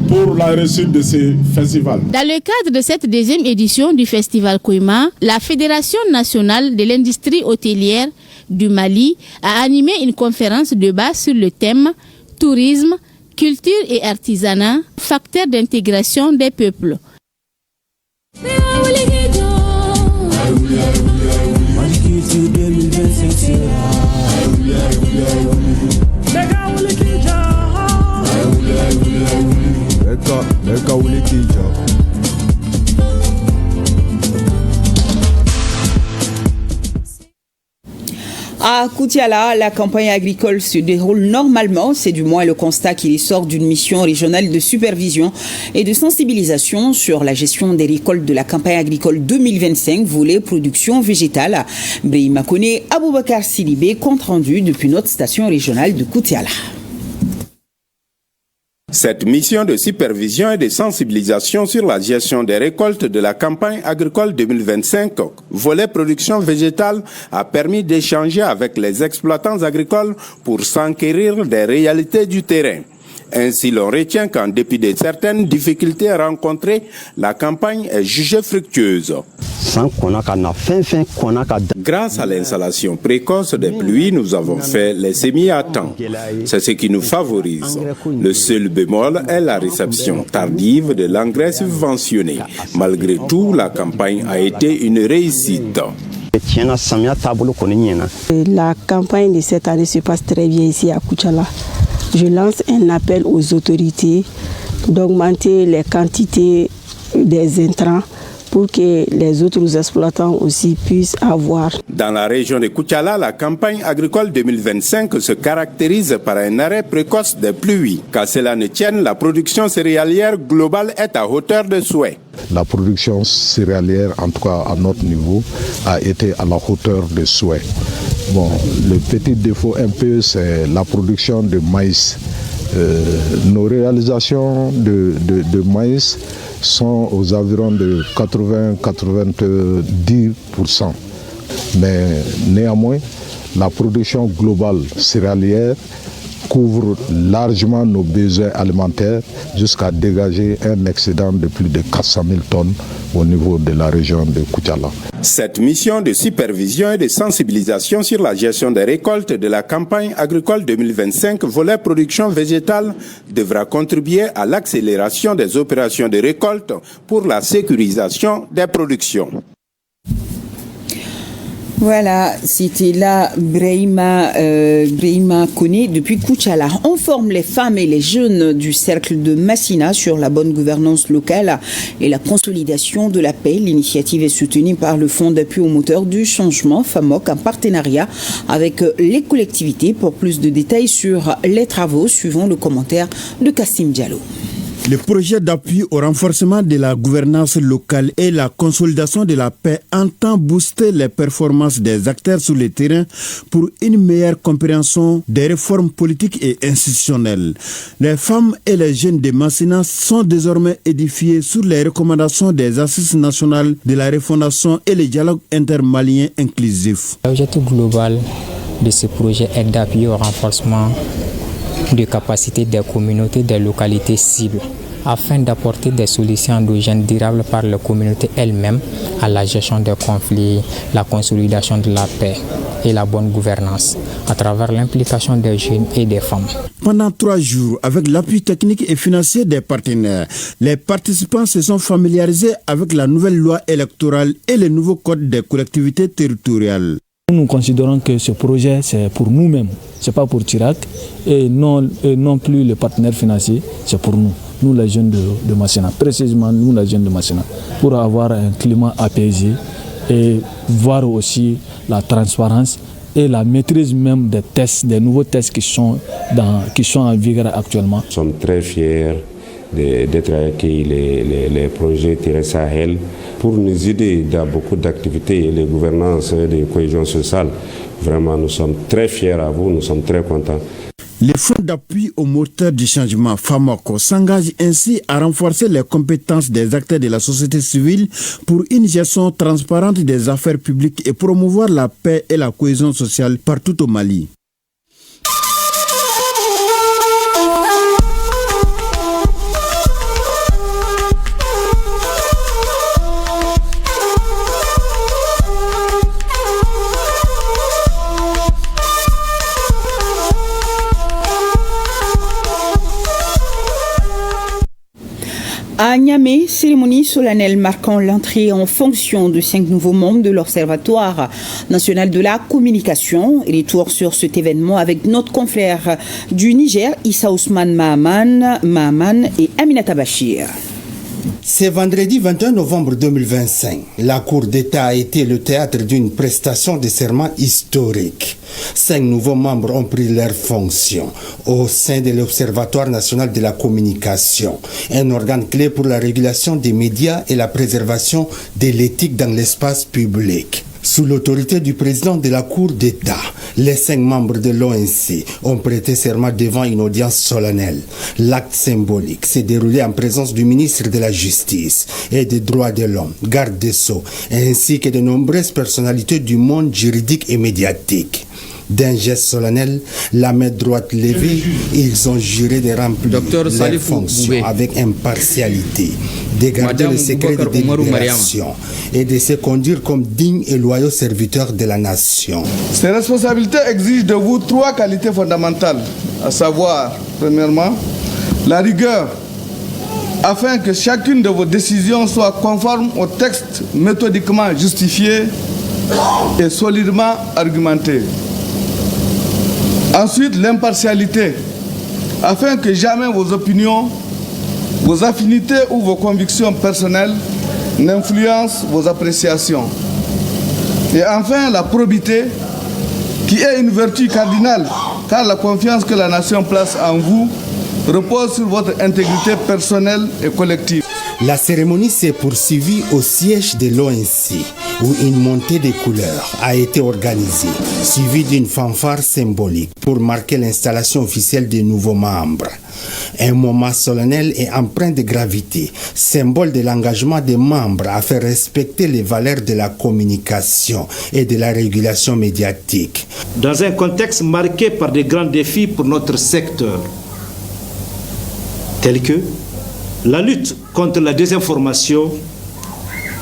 pour la réussite de ces festivals. Dans le cadre de cette deuxième édition du festival Koima, la Fédération nationale de l'industrie hôtelière du Mali a animé une conférence de débat sur le thème tourisme, culture et artisanat, facteurs d'intégration des peuples. À Koutiala, la campagne agricole se déroule normalement. C'est du moins le constat qui sort d'une mission régionale de supervision et de sensibilisation sur la gestion des récoltes de la campagne agricole 2025, volet production végétale. Brahima Kone, Aboubakar Sidibé, compte rendu depuis notre station régionale de Koutiala. Cette mission de supervision et de sensibilisation sur la gestion des récoltes de la campagne agricole 2025, volet production végétale, a permis d'échanger avec les exploitants agricoles pour s'enquérir des réalités du terrain. Ainsi, l'on retient qu'en dépit de certaines difficultés rencontrées, la campagne est jugée fructueuse. Grâce à l'installation précoce des pluies, nous avons fait les semis à temps. C'est ce qui nous favorise. Le seul bémol est la réception tardive de l'engrais subventionné. Malgré tout, la campagne a été une réussite. La campagne de cette année se passe très bien ici à Koutiala. Je lance un appel aux autorités d'augmenter les quantités des intrants pour que les autres exploitants aussi puissent avoir. Dans la région de Koutiala, la campagne agricole 2025 se caractérise par un arrêt précoce des pluies. Qu'à cela ne tienne, la production céréalière globale est à hauteur de souhait. La production céréalière, en tout cas à notre niveau, a été à la hauteur de souhait. Bon, le petit défaut un peu, c'est la production de maïs. Nos réalisations de maïs sont aux environs de 80-90%. Mais néanmoins, la production globale céréalière couvre largement nos besoins alimentaires jusqu'à dégager un excédent de plus de 400 000 tonnes au niveau de la région de Koutiala. Cette mission de supervision et de sensibilisation sur la gestion des récoltes de la campagne agricole 2025, volet production végétale, devra contribuer à l'accélération des opérations de récolte pour la sécurisation des productions. Voilà, c'était là Brahima Kone depuis Koutiala. On forme les femmes et les jeunes du cercle de Massina sur la bonne gouvernance locale et la consolidation de la paix. L'initiative est soutenue par le Fonds d'appui aux moteurs du changement, FAMOC, en partenariat avec les collectivités. Pour plus de détails sur les travaux, suivons le commentaire de Kassim Diallo. Le projet d'appui au renforcement de la gouvernance locale et la consolidation de la paix entend booster les performances des acteurs sur le terrain pour une meilleure compréhension des réformes politiques et institutionnelles. Les femmes et les jeunes de Massina sont désormais édifiés sur les recommandations des assises nationales de la refondation et le dialogue intermalien inclusif. L'objectif global de ce projet est d'appuyer au renforcement de capacités des communautés des localités cibles afin d'apporter des solutions endogènes durables par les communautés elles-mêmes à la gestion des conflits, la consolidation de la paix et la bonne gouvernance à travers l'implication des jeunes et des femmes. Pendant 3 jours, avec l'appui technique et financier des partenaires, les participants se sont familiarisés avec la nouvelle loi électorale et le nouveau code des collectivités territoriales. Nous considérons que ce projet, c'est pour nous-mêmes, ce n'est pas pour Chirac, et non plus les partenaires financiers, c'est pour nous les jeunes de Massina, précisément nous les jeunes de Massina, pour avoir un climat apaisé et voir aussi la transparence et la maîtrise même des tests, des nouveaux tests qui sont en vigueur actuellement. Nous sommes très fiers d'être accueillis les projets Terrain Sahel pour nous aider dans beaucoup d'activités et les gouvernances de cohésion sociale. Vraiment, nous sommes très fiers à vous, nous sommes très contents. Les fonds d'appui aux moteurs du changement FAMACO s'engagent ainsi à renforcer les compétences des acteurs de la société civile pour une gestion transparente des affaires publiques et promouvoir la paix et la cohésion sociale partout au Mali. À Niamey, cérémonie solennelle marquant l'entrée en fonction de 5 nouveaux membres de l'Observatoire national de la communication. Retour sur cet événement avec notre confrère du Niger, Issa Ousmane Mahaman et Aminata Bachir. C'est vendredi 21 novembre 2025. La Cour d'État a été le théâtre d'une prestation de serment historique. 5 nouveaux membres ont pris leurs fonctions au sein de l'Observatoire national de la communication, un organe clé pour la régulation des médias et la préservation de l'éthique dans l'espace public. Sous l'autorité du président de la Cour d'État, les 5 membres de l'ONC ont prêté serment devant une audience solennelle. L'acte symbolique s'est déroulé en présence du ministre de la Justice et des Droits de l'Homme, garde des Sceaux, ainsi que de nombreuses personnalités du monde juridique et médiatique. D'un geste solennel, la main droite levée, ils ont juré de remplir leurs fonctions avec impartialité, de garder le secret de délibération et de se conduire comme dignes et loyaux serviteurs de la nation. Ces responsabilités exigent de vous 3 qualités fondamentales, à savoir, premièrement, la rigueur, afin que chacune de vos décisions soit conforme au texte méthodiquement justifié et solidement argumenté. Ensuite, l'impartialité, afin que jamais vos opinions, vos affinités ou vos convictions personnelles n'influencent vos appréciations. Et enfin, la probité, qui est une vertu cardinale, car la confiance que la nation place en vous repose sur votre intégrité personnelle et collective. La cérémonie s'est poursuivie au siège de l'ONC, où une montée des couleurs a été organisée, suivie d'une fanfare symbolique pour marquer l'installation officielle des nouveaux membres. Un moment solennel et empreint de gravité, symbole de l'engagement des membres à faire respecter les valeurs de la communication et de la régulation médiatique. Dans un contexte marqué par de grands défis pour notre secteur, tels que la lutte contre la désinformation,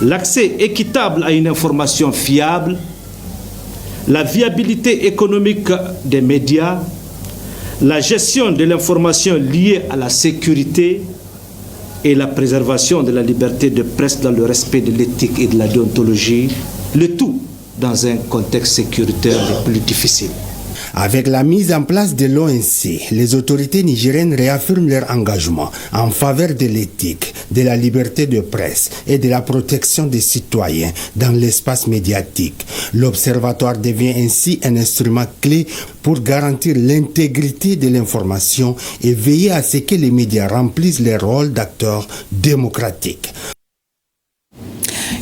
l'accès équitable à une information fiable, la viabilité économique des médias, la gestion de l'information liée à la sécurité et la préservation de la liberté de presse dans le respect de l'éthique et de la déontologie, le tout dans un contexte sécuritaire le plus difficile. Avec la mise en place de l'ONC, les autorités nigériennes réaffirment leur engagement en faveur de l'éthique, de la liberté de presse et de la protection des citoyens dans l'espace médiatique. L'Observatoire devient ainsi un instrument clé pour garantir l'intégrité de l'information et veiller à ce que les médias remplissent leur rôle d'acteurs démocratiques.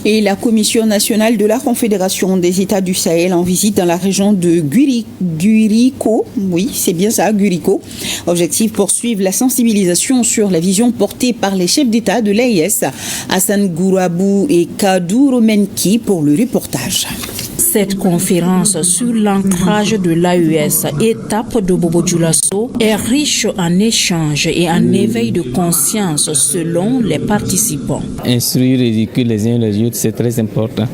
Et la Commission nationale de la Confédération des États du Sahel en visite dans la région de Guriko. Oui, c'est bien ça, Guriko. Objectif, poursuivre la sensibilisation sur la vision portée par les chefs d'État de l'AES, Hassan Gourabou et Kadou Romenki pour le reportage. Cette conférence sur l'ancrage de l'AES, étape de Bobo Dioulasso, est riche en échanges et en éveil de conscience selon les participants. Instruire et éduquer les uns les autres, c'est très important.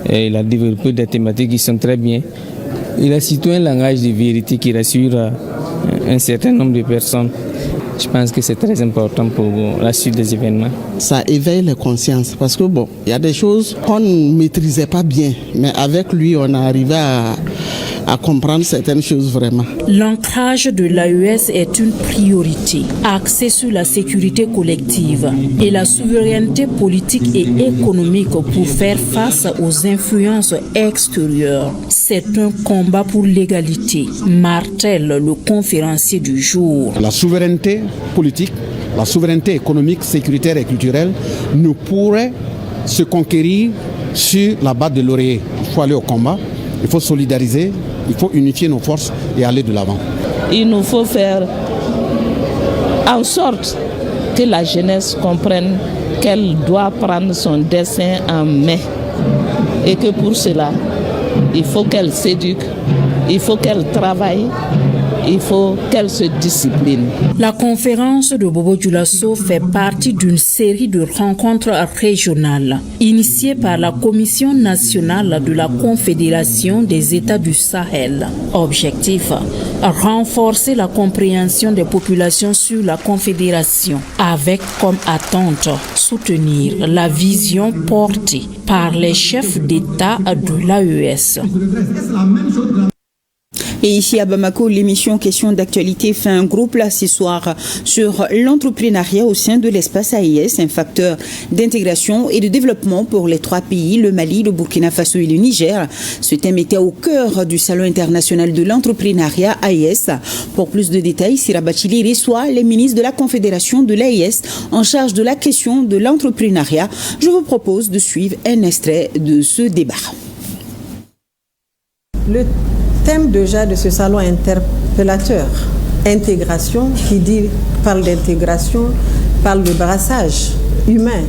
Et il a développé des thématiques qui sont très bien. Il a situé un langage de vérité qui rassure un certain nombre de personnes. Je pense que c'est très important pour la suite des événements. Ça éveille les consciences parce que il y a des choses qu'on ne maîtrisait pas bien, mais avec lui, on a arrivé à comprendre certaines choses vraiment. L'ancrage de l'AES est une priorité, axée sur la sécurité collective et la souveraineté politique et économique pour faire face aux influences extérieures. C'est un combat pour l'égalité, martèle le conférencier du jour. La souveraineté politique la souveraineté économique, sécuritaire et culturelle ne pourrait se conquérir sur la base de l'oreiller. Il faut aller au combat, il faut solidariser, il faut unifier nos forces et aller de l'avant. Il nous faut faire en sorte que la jeunesse comprenne qu'elle doit prendre son destin en main et que pour cela, il faut qu'elle s'éduque, il faut qu'elle travaille, il faut qu'elle se discipline. La conférence de Bobo Dioulasso fait partie d'une série de rencontres régionales initiées par la Commission nationale de la Confédération des États du Sahel. Objectif, renforcer la compréhension des populations sur la Confédération avec comme attente soutenir la vision portée par les chefs d'État de l'AES. Et ici à Bamako, l'émission Questions d'actualité fait un gros plat ce soir sur l'entrepreneuriat au sein de l'espace AES, un facteur d'intégration et de développement pour les trois pays, le Mali, le Burkina Faso et le Niger. Ce thème était au cœur du Salon international de l'entrepreneuriat AES. Pour plus de détails, Sira Bachili reçoit les ministres de la Confédération de l'AES en charge de la question de l'entrepreneuriat. Je vous propose de suivre un extrait de ce débat. Le thème déjà de ce salon interpellateur, intégration, parle d'intégration, parle de brassage humain.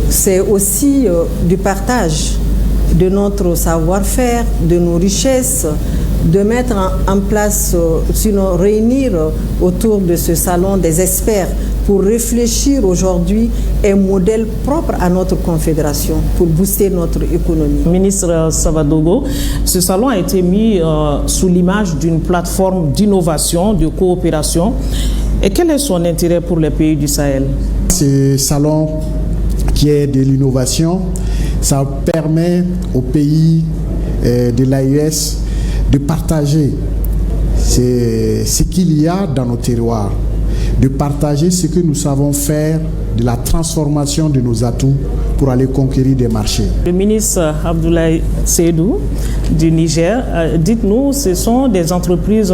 C'est aussi du partage de notre savoir-faire, de nos richesses, de mettre en place, sinon réunir autour de ce salon des experts pour réfléchir aujourd'hui un modèle propre à notre confédération pour booster notre économie. Ministre Savadogo, ce salon a été mis sous l'image d'une plateforme d'innovation, de coopération. Et quel est son intérêt pour les pays du Sahel? Ce salon qui est de l'innovation, ça permet aux pays de l'AES de partager ce qu'il y a dans nos terroirs, de partager ce que nous savons faire, de la transformation de nos atouts pour aller conquérir des marchés. Le ministre Abdoulaye Seydou du Niger, dites-nous, ce sont des entreprises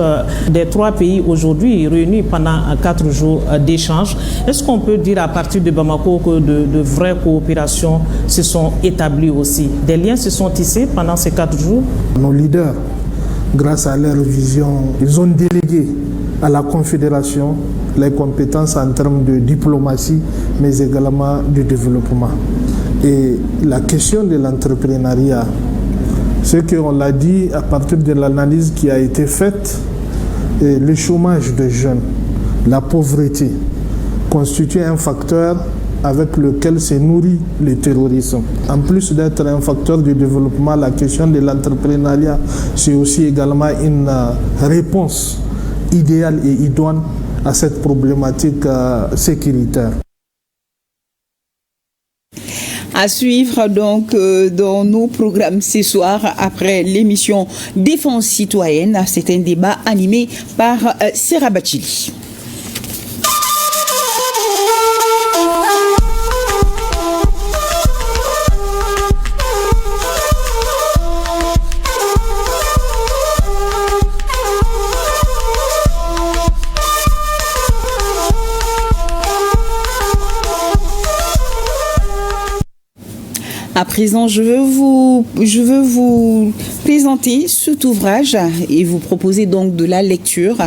des trois pays aujourd'hui réunies pendant 4 jours d'échange. Est-ce qu'on peut dire à partir de Bamako que de vraies coopérations se sont établies aussi? Des liens se sont tissés pendant ces 4 jours? Nos leaders, grâce à leur vision, ils ont délégué à la Confédération les compétences en termes de diplomatie, mais également de développement. Et la question de l'entrepreneuriat, c'est qu'on l'a dit à partir de l'analyse qui a été faite, le chômage des jeunes, la pauvreté, constitue un facteur avec lequel se nourrit le terrorisme. En plus d'être un facteur de développement, la question de l'entrepreneuriat, c'est aussi également une réponse idéale et idoine à cette problématique sécuritaire. À suivre donc dans nos programmes ce soir après l'émission Défense citoyenne. C'est un débat animé par Sera Bachili. À présent, je veux vous présenter cet ouvrage et vous proposer donc de la lecture.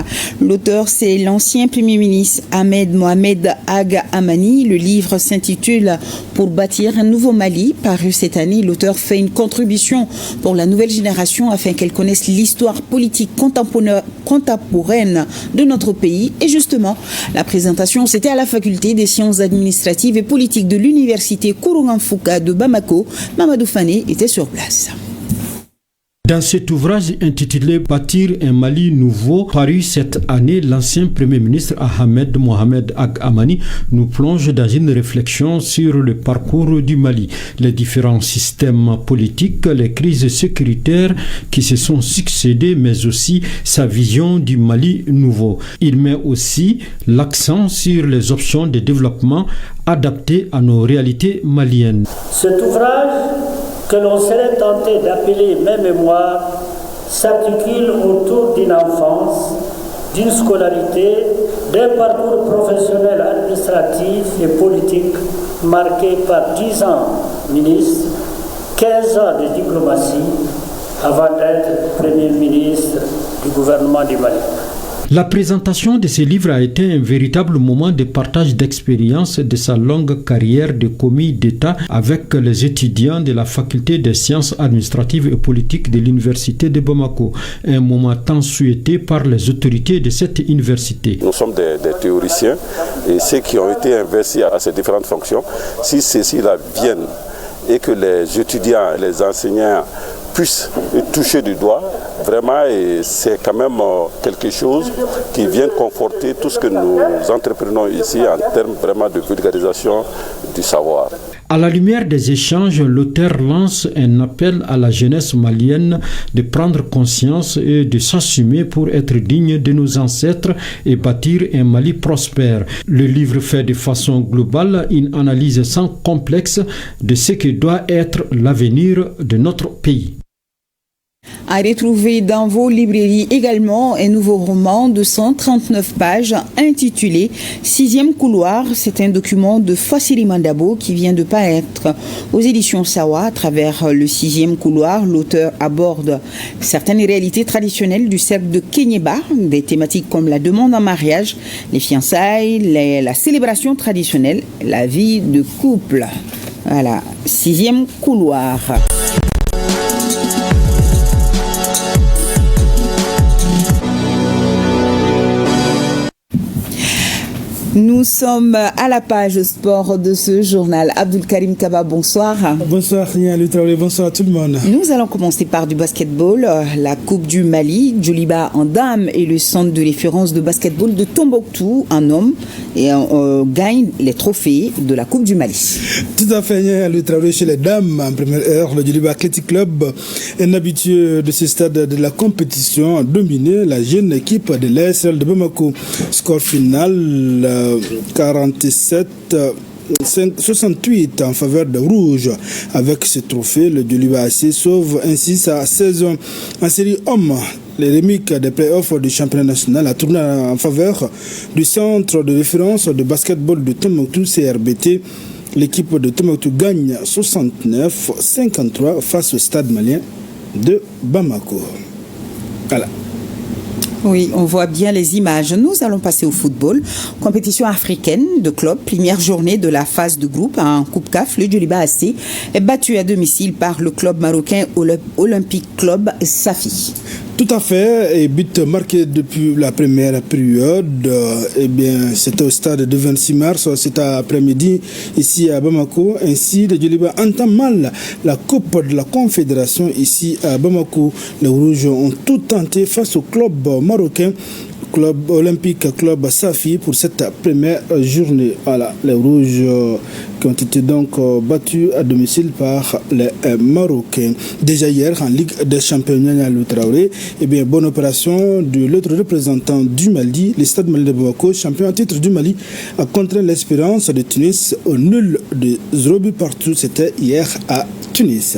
L'auteur, c'est l'ancien Premier ministre Ahmed Mohamed Ag Amani. Le livre s'intitule « Pour bâtir un nouveau Mali ». Paru cette année, l'auteur fait une contribution pour la nouvelle génération afin qu'elle connaisse l'histoire politique contemporaine de notre pays. Et justement, la présentation, c'était à la faculté des sciences administratives et politiques de l'université Kourougan Fouka de Bamako. Mamadou Fane était sur place. Dans cet ouvrage intitulé « Bâtir un Mali nouveau », paru cette année, l'ancien Premier ministre Ahmed Mohamed Ag Amani nous plonge dans une réflexion sur le parcours du Mali, les différents systèmes politiques, les crises sécuritaires qui se sont succédées, mais aussi sa vision du Mali nouveau. Il met aussi l'accent sur les options de développement adaptées à nos réalités maliennes. Cet ouvrage, que l'on serait tenté d'appeler Mes mémoires, s'articule autour d'une enfance, d'une scolarité, d'un parcours professionnel, administratif et politique marqué par 10 ans ministre, 15 ans de diplomatie avant d'être Premier ministre du gouvernement du Mali. La présentation de ce livre a été un véritable moment de partage d'expériences de sa longue carrière de commis d'État avec les étudiants de la faculté des sciences administratives et politiques de l'université de Bamako. Un moment tant souhaité par les autorités de cette université. Nous sommes des théoriciens et ceux qui ont été investis à ces différentes fonctions, si ceux-ci-là viennent et que les étudiants et les enseignants puissent toucher du doigt, vraiment, et c'est quand même quelque chose qui vient conforter tout ce que nous entreprenons ici en termes vraiment de vulgarisation du savoir. À la lumière des échanges, l'auteur lance un appel à la jeunesse malienne de prendre conscience et de s'assumer pour être digne de nos ancêtres et bâtir un Mali prospère. Le livre fait de façon globale une analyse sans complexe de ce que doit être l'avenir de notre pays. À retrouver dans vos librairies également un nouveau roman de 139 pages intitulé 6e couloir. C'est un document de Fassili Mandabo qui vient de paraître aux éditions Sawa. À travers le 6e couloir, l'auteur aborde certaines réalités traditionnelles du cercle de Kenyeba, des thématiques comme la demande en mariage, les fiançailles, la célébration traditionnelle, la vie de couple. Voilà, 6e couloir. Nous sommes à la page sport de ce journal. Abdul Karim Kaba, bonsoir. Bonsoir Nia Lutraoulé, bonsoir à tout le monde. Nous allons commencer par du basketball. La Coupe du Mali, Djoliba en dames et le centre de référence de basketball de Tombouctou en homme et gagne les trophées de la Coupe du Mali. Tout à fait, Nia Lutraoulé, chez les dames en première heure, le Djoliba Athletic Club, un habitué de ce stade de la compétition, a dominé la jeune équipe de l'ASL de Bamako. Score final 47-68 en faveur de Rouge. Avec ce trophée, le Djoliba AC sauve ainsi sa saison en série homme. Les rémiques des playoffs du championnat national a tourné en faveur du centre de référence de basketball de Tombouctou CRBT. L'équipe de Tombouctou gagne 69-53 face au stade malien de Bamako. Voilà. Oui, on voit bien les images. Nous allons passer au football. Compétition africaine de club, première journée de la phase de groupe en Coupe CAF. Le Djoliba AC est battu à domicile par le club marocain Olympique Club Safi. Tout à fait, et but marqué depuis la première période. C'était au stade de 26 mars, cet après-midi, ici à Bamako. Ainsi, le Djoliba entame mal la Coupe de la Confédération ici à Bamako. Les Rouges ont tout tenté face au club marocain. Club Olympique Club Safi pour cette première journée. Voilà, les Rouges qui ont été donc battus à domicile par les Marocains. Déjà hier en Ligue des Champions, le Traoré, bonne opération de l'autre représentant du Mali, le Stade Malien de Bamako, champion en titre du Mali, a contraint l'Espérance de Tunis au nul de 0 but partout. C'était hier à Tunis.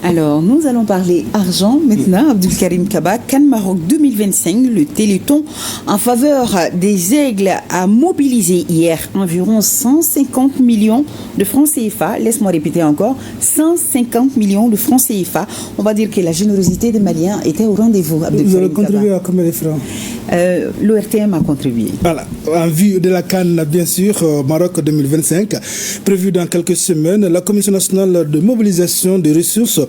Alors, nous allons parler argent maintenant. Abdul Karim Kaba, Cannes Maroc 2025, le Téléthon en faveur des Aigles a mobilisé hier environ 150 millions de francs CFA. Laisse-moi répéter encore, 150 millions de francs CFA. On va dire que la générosité des Maliens était au rendez-vous. Vous avez contribué à combien de francs? L'ORTM a contribué. Voilà, en vue de la Cannes, bien sûr, Maroc 2025, prévu dans quelques semaines, la Commission nationale de mobilisation des ressources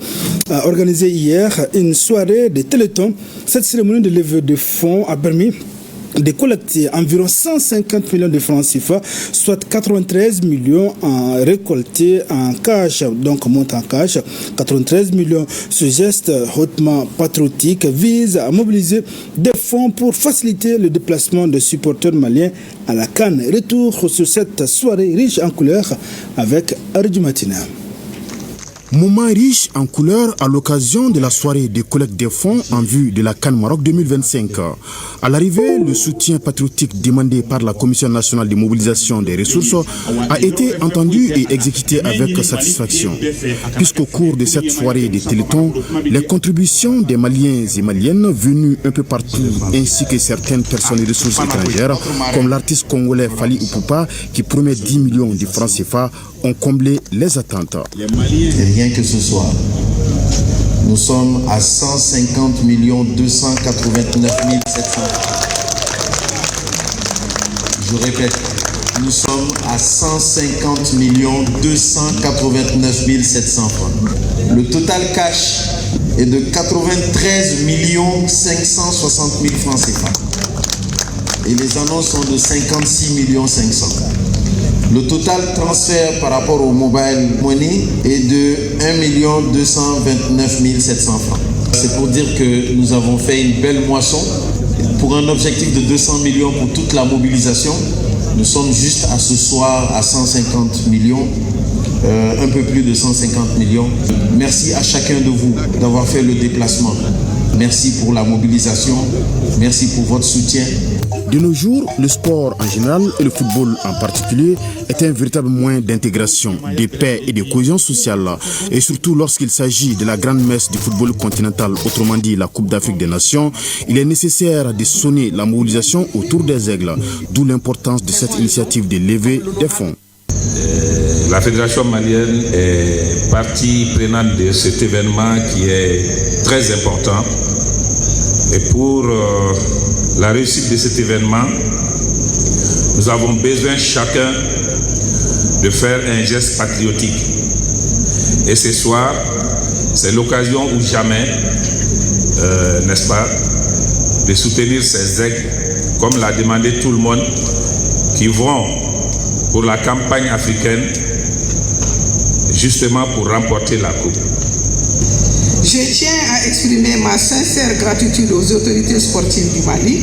a organisé hier une soirée de Téléthon. Cette cérémonie de levée de fonds a permis de collecter environ 150 millions de francs CFA, soit 93 millions en récoltés en cash, donc montant en cash, 93 millions. Ce geste hautement patriotique vise à mobiliser des fonds pour faciliter le déplacement des supporters maliens à la Cannes. Retour sur cette soirée riche en couleurs avec Ardu Matina. Moment riche en couleurs à l'occasion de la soirée de collecte des fonds en vue de la CAN Maroc 2025. À l'arrivée, le soutien patriotique demandé par la Commission nationale de mobilisation des ressources a été entendu et exécuté avec satisfaction. Puisqu'au cours de cette soirée de Téléthon, les contributions des Maliens et Maliennes venus un peu partout, ainsi que certaines personnes de ressources étrangères, comme l'artiste congolais Fally Ipupa, qui promet 10 millions de francs CFA, ont comblé les attentes. Rien que ce soir, nous sommes à 150 289 700. Je répète, nous sommes à 150 289 700 francs. Le total cash est de 93 560 000 francs CFA. Et les annonces sont de 56 500 000. Le total transfert par rapport au mobile money est de 1 229 700 francs. C'est pour dire que nous avons fait une belle moisson. Pour un objectif de 200 millions pour toute la mobilisation, nous sommes juste à ce soir à 150 millions, un peu plus de 150 millions. Merci à chacun de vous d'avoir fait le déplacement. Merci pour la mobilisation, merci pour votre soutien. De nos jours, le sport en général et le football en particulier est un véritable moyen d'intégration, de paix et de cohésion sociale. Et surtout lorsqu'il s'agit de la grande messe du football continental, autrement dit la Coupe d'Afrique des Nations, il est nécessaire de sonner la mobilisation autour des aigles, d'où l'importance de cette initiative de lever des fonds. La Fédération malienne est partie prenante de cet événement qui est très important. Et pour la réussite de cet événement, nous avons besoin chacun de faire un geste patriotique. Et ce soir, c'est l'occasion ou jamais, n'est-ce pas, de soutenir ces aigles, comme l'a demandé tout le monde, qui vont pour la campagne africaine, justement pour remporter la coupe. Je tiens à exprimer ma sincère gratitude aux autorités sportives du Mali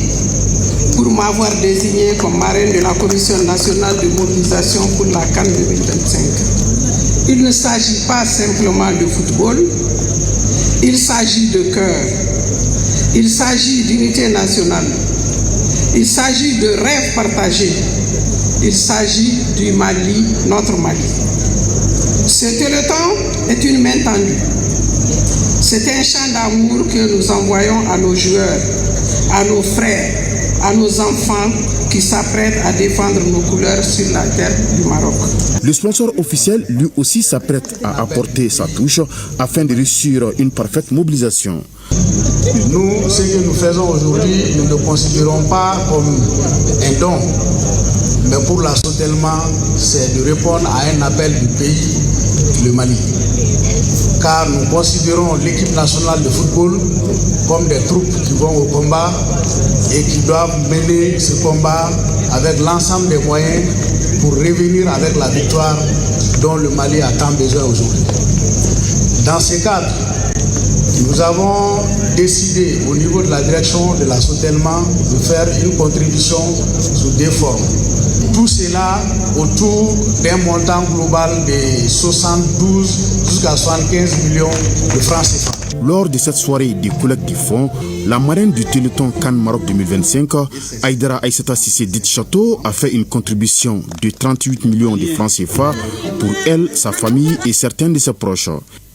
pour m'avoir désigné comme marraine de la Commission nationale de mobilisation pour la CAN 2025. Il ne s'agit pas simplement de football, il s'agit de cœur, il s'agit d'unité nationale, il s'agit de rêves partagés, il s'agit du Mali, notre Mali. Ce Téléthon est une main tendue. C'est un chant d'amour que nous envoyons à nos joueurs, à nos frères, à nos enfants qui s'apprêtent à défendre nos couleurs sur la terre du Maroc. Le sponsor officiel, lui aussi, s'apprête à apporter sa touche afin de réussir une parfaite mobilisation. Nous, ce que nous faisons aujourd'hui, nous ne considérons pas comme un don. Mais pour la Sotelma, c'est de répondre à un appel du pays, le Mali. Car nous considérons l'équipe nationale de football comme des troupes qui vont au combat et qui doivent mener ce combat avec l'ensemble des moyens pour revenir avec la victoire dont le Mali a tant besoin aujourd'hui. Dans ce cadre, nous avons décidé au niveau de la direction de la Sotelma de faire une contribution sous deux formes. Tout cela autour d'un montant global de 72 jusqu'à 75 millions de francs CFA. Lors de cette soirée de collecte de fonds, la marraine du Téléthon CAN Maroc 2025, Aïdara Aïssata Cissé Dit Château, a fait une contribution de 38 millions de francs CFA pour elle, sa famille et certains de ses proches.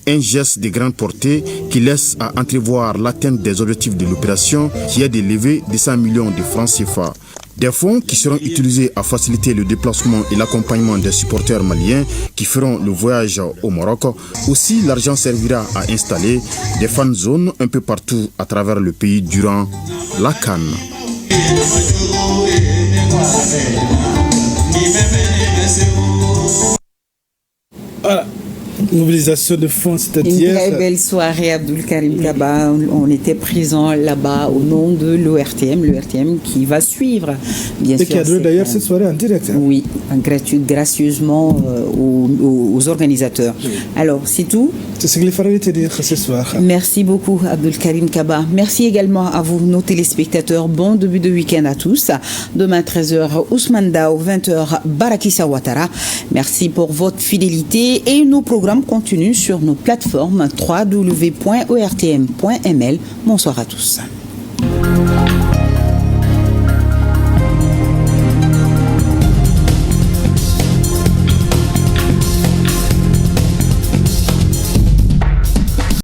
Un geste de grande portée qui laisse à entrevoir l'atteinte des objectifs de l'opération qui est de lever 200 millions de francs CFA. Des fonds qui seront utilisés à faciliter le déplacement et l'accompagnement des supporters maliens qui feront le voyage au Maroc. Aussi, l'argent servira à installer des fan zones un peu partout à travers le pays durant la CAN. Voilà. Mobilisation de fonds, c'est-à-dire... Une très belle soirée, Abdul Karim Kaba. On était présents là-bas au nom de l'ORTM qui va suivre, bien sûr. Et qui a donné d'ailleurs cette soirée en direct. Hein. Oui, gracieusement aux organisateurs. Alors, c'est tout. C'est ce qu'il fallait te dire ce soir. Merci beaucoup, Abdul Karim Kaba. Merci également à vous, nos téléspectateurs. Bon début de week-end à tous. Demain, 13h, Ousmane Dao, 20h, Barakissa Ouattara. Merci pour votre fidélité et nos programmes programme continue sur nos plateformes www.ortm.ml. Bonsoir à tous.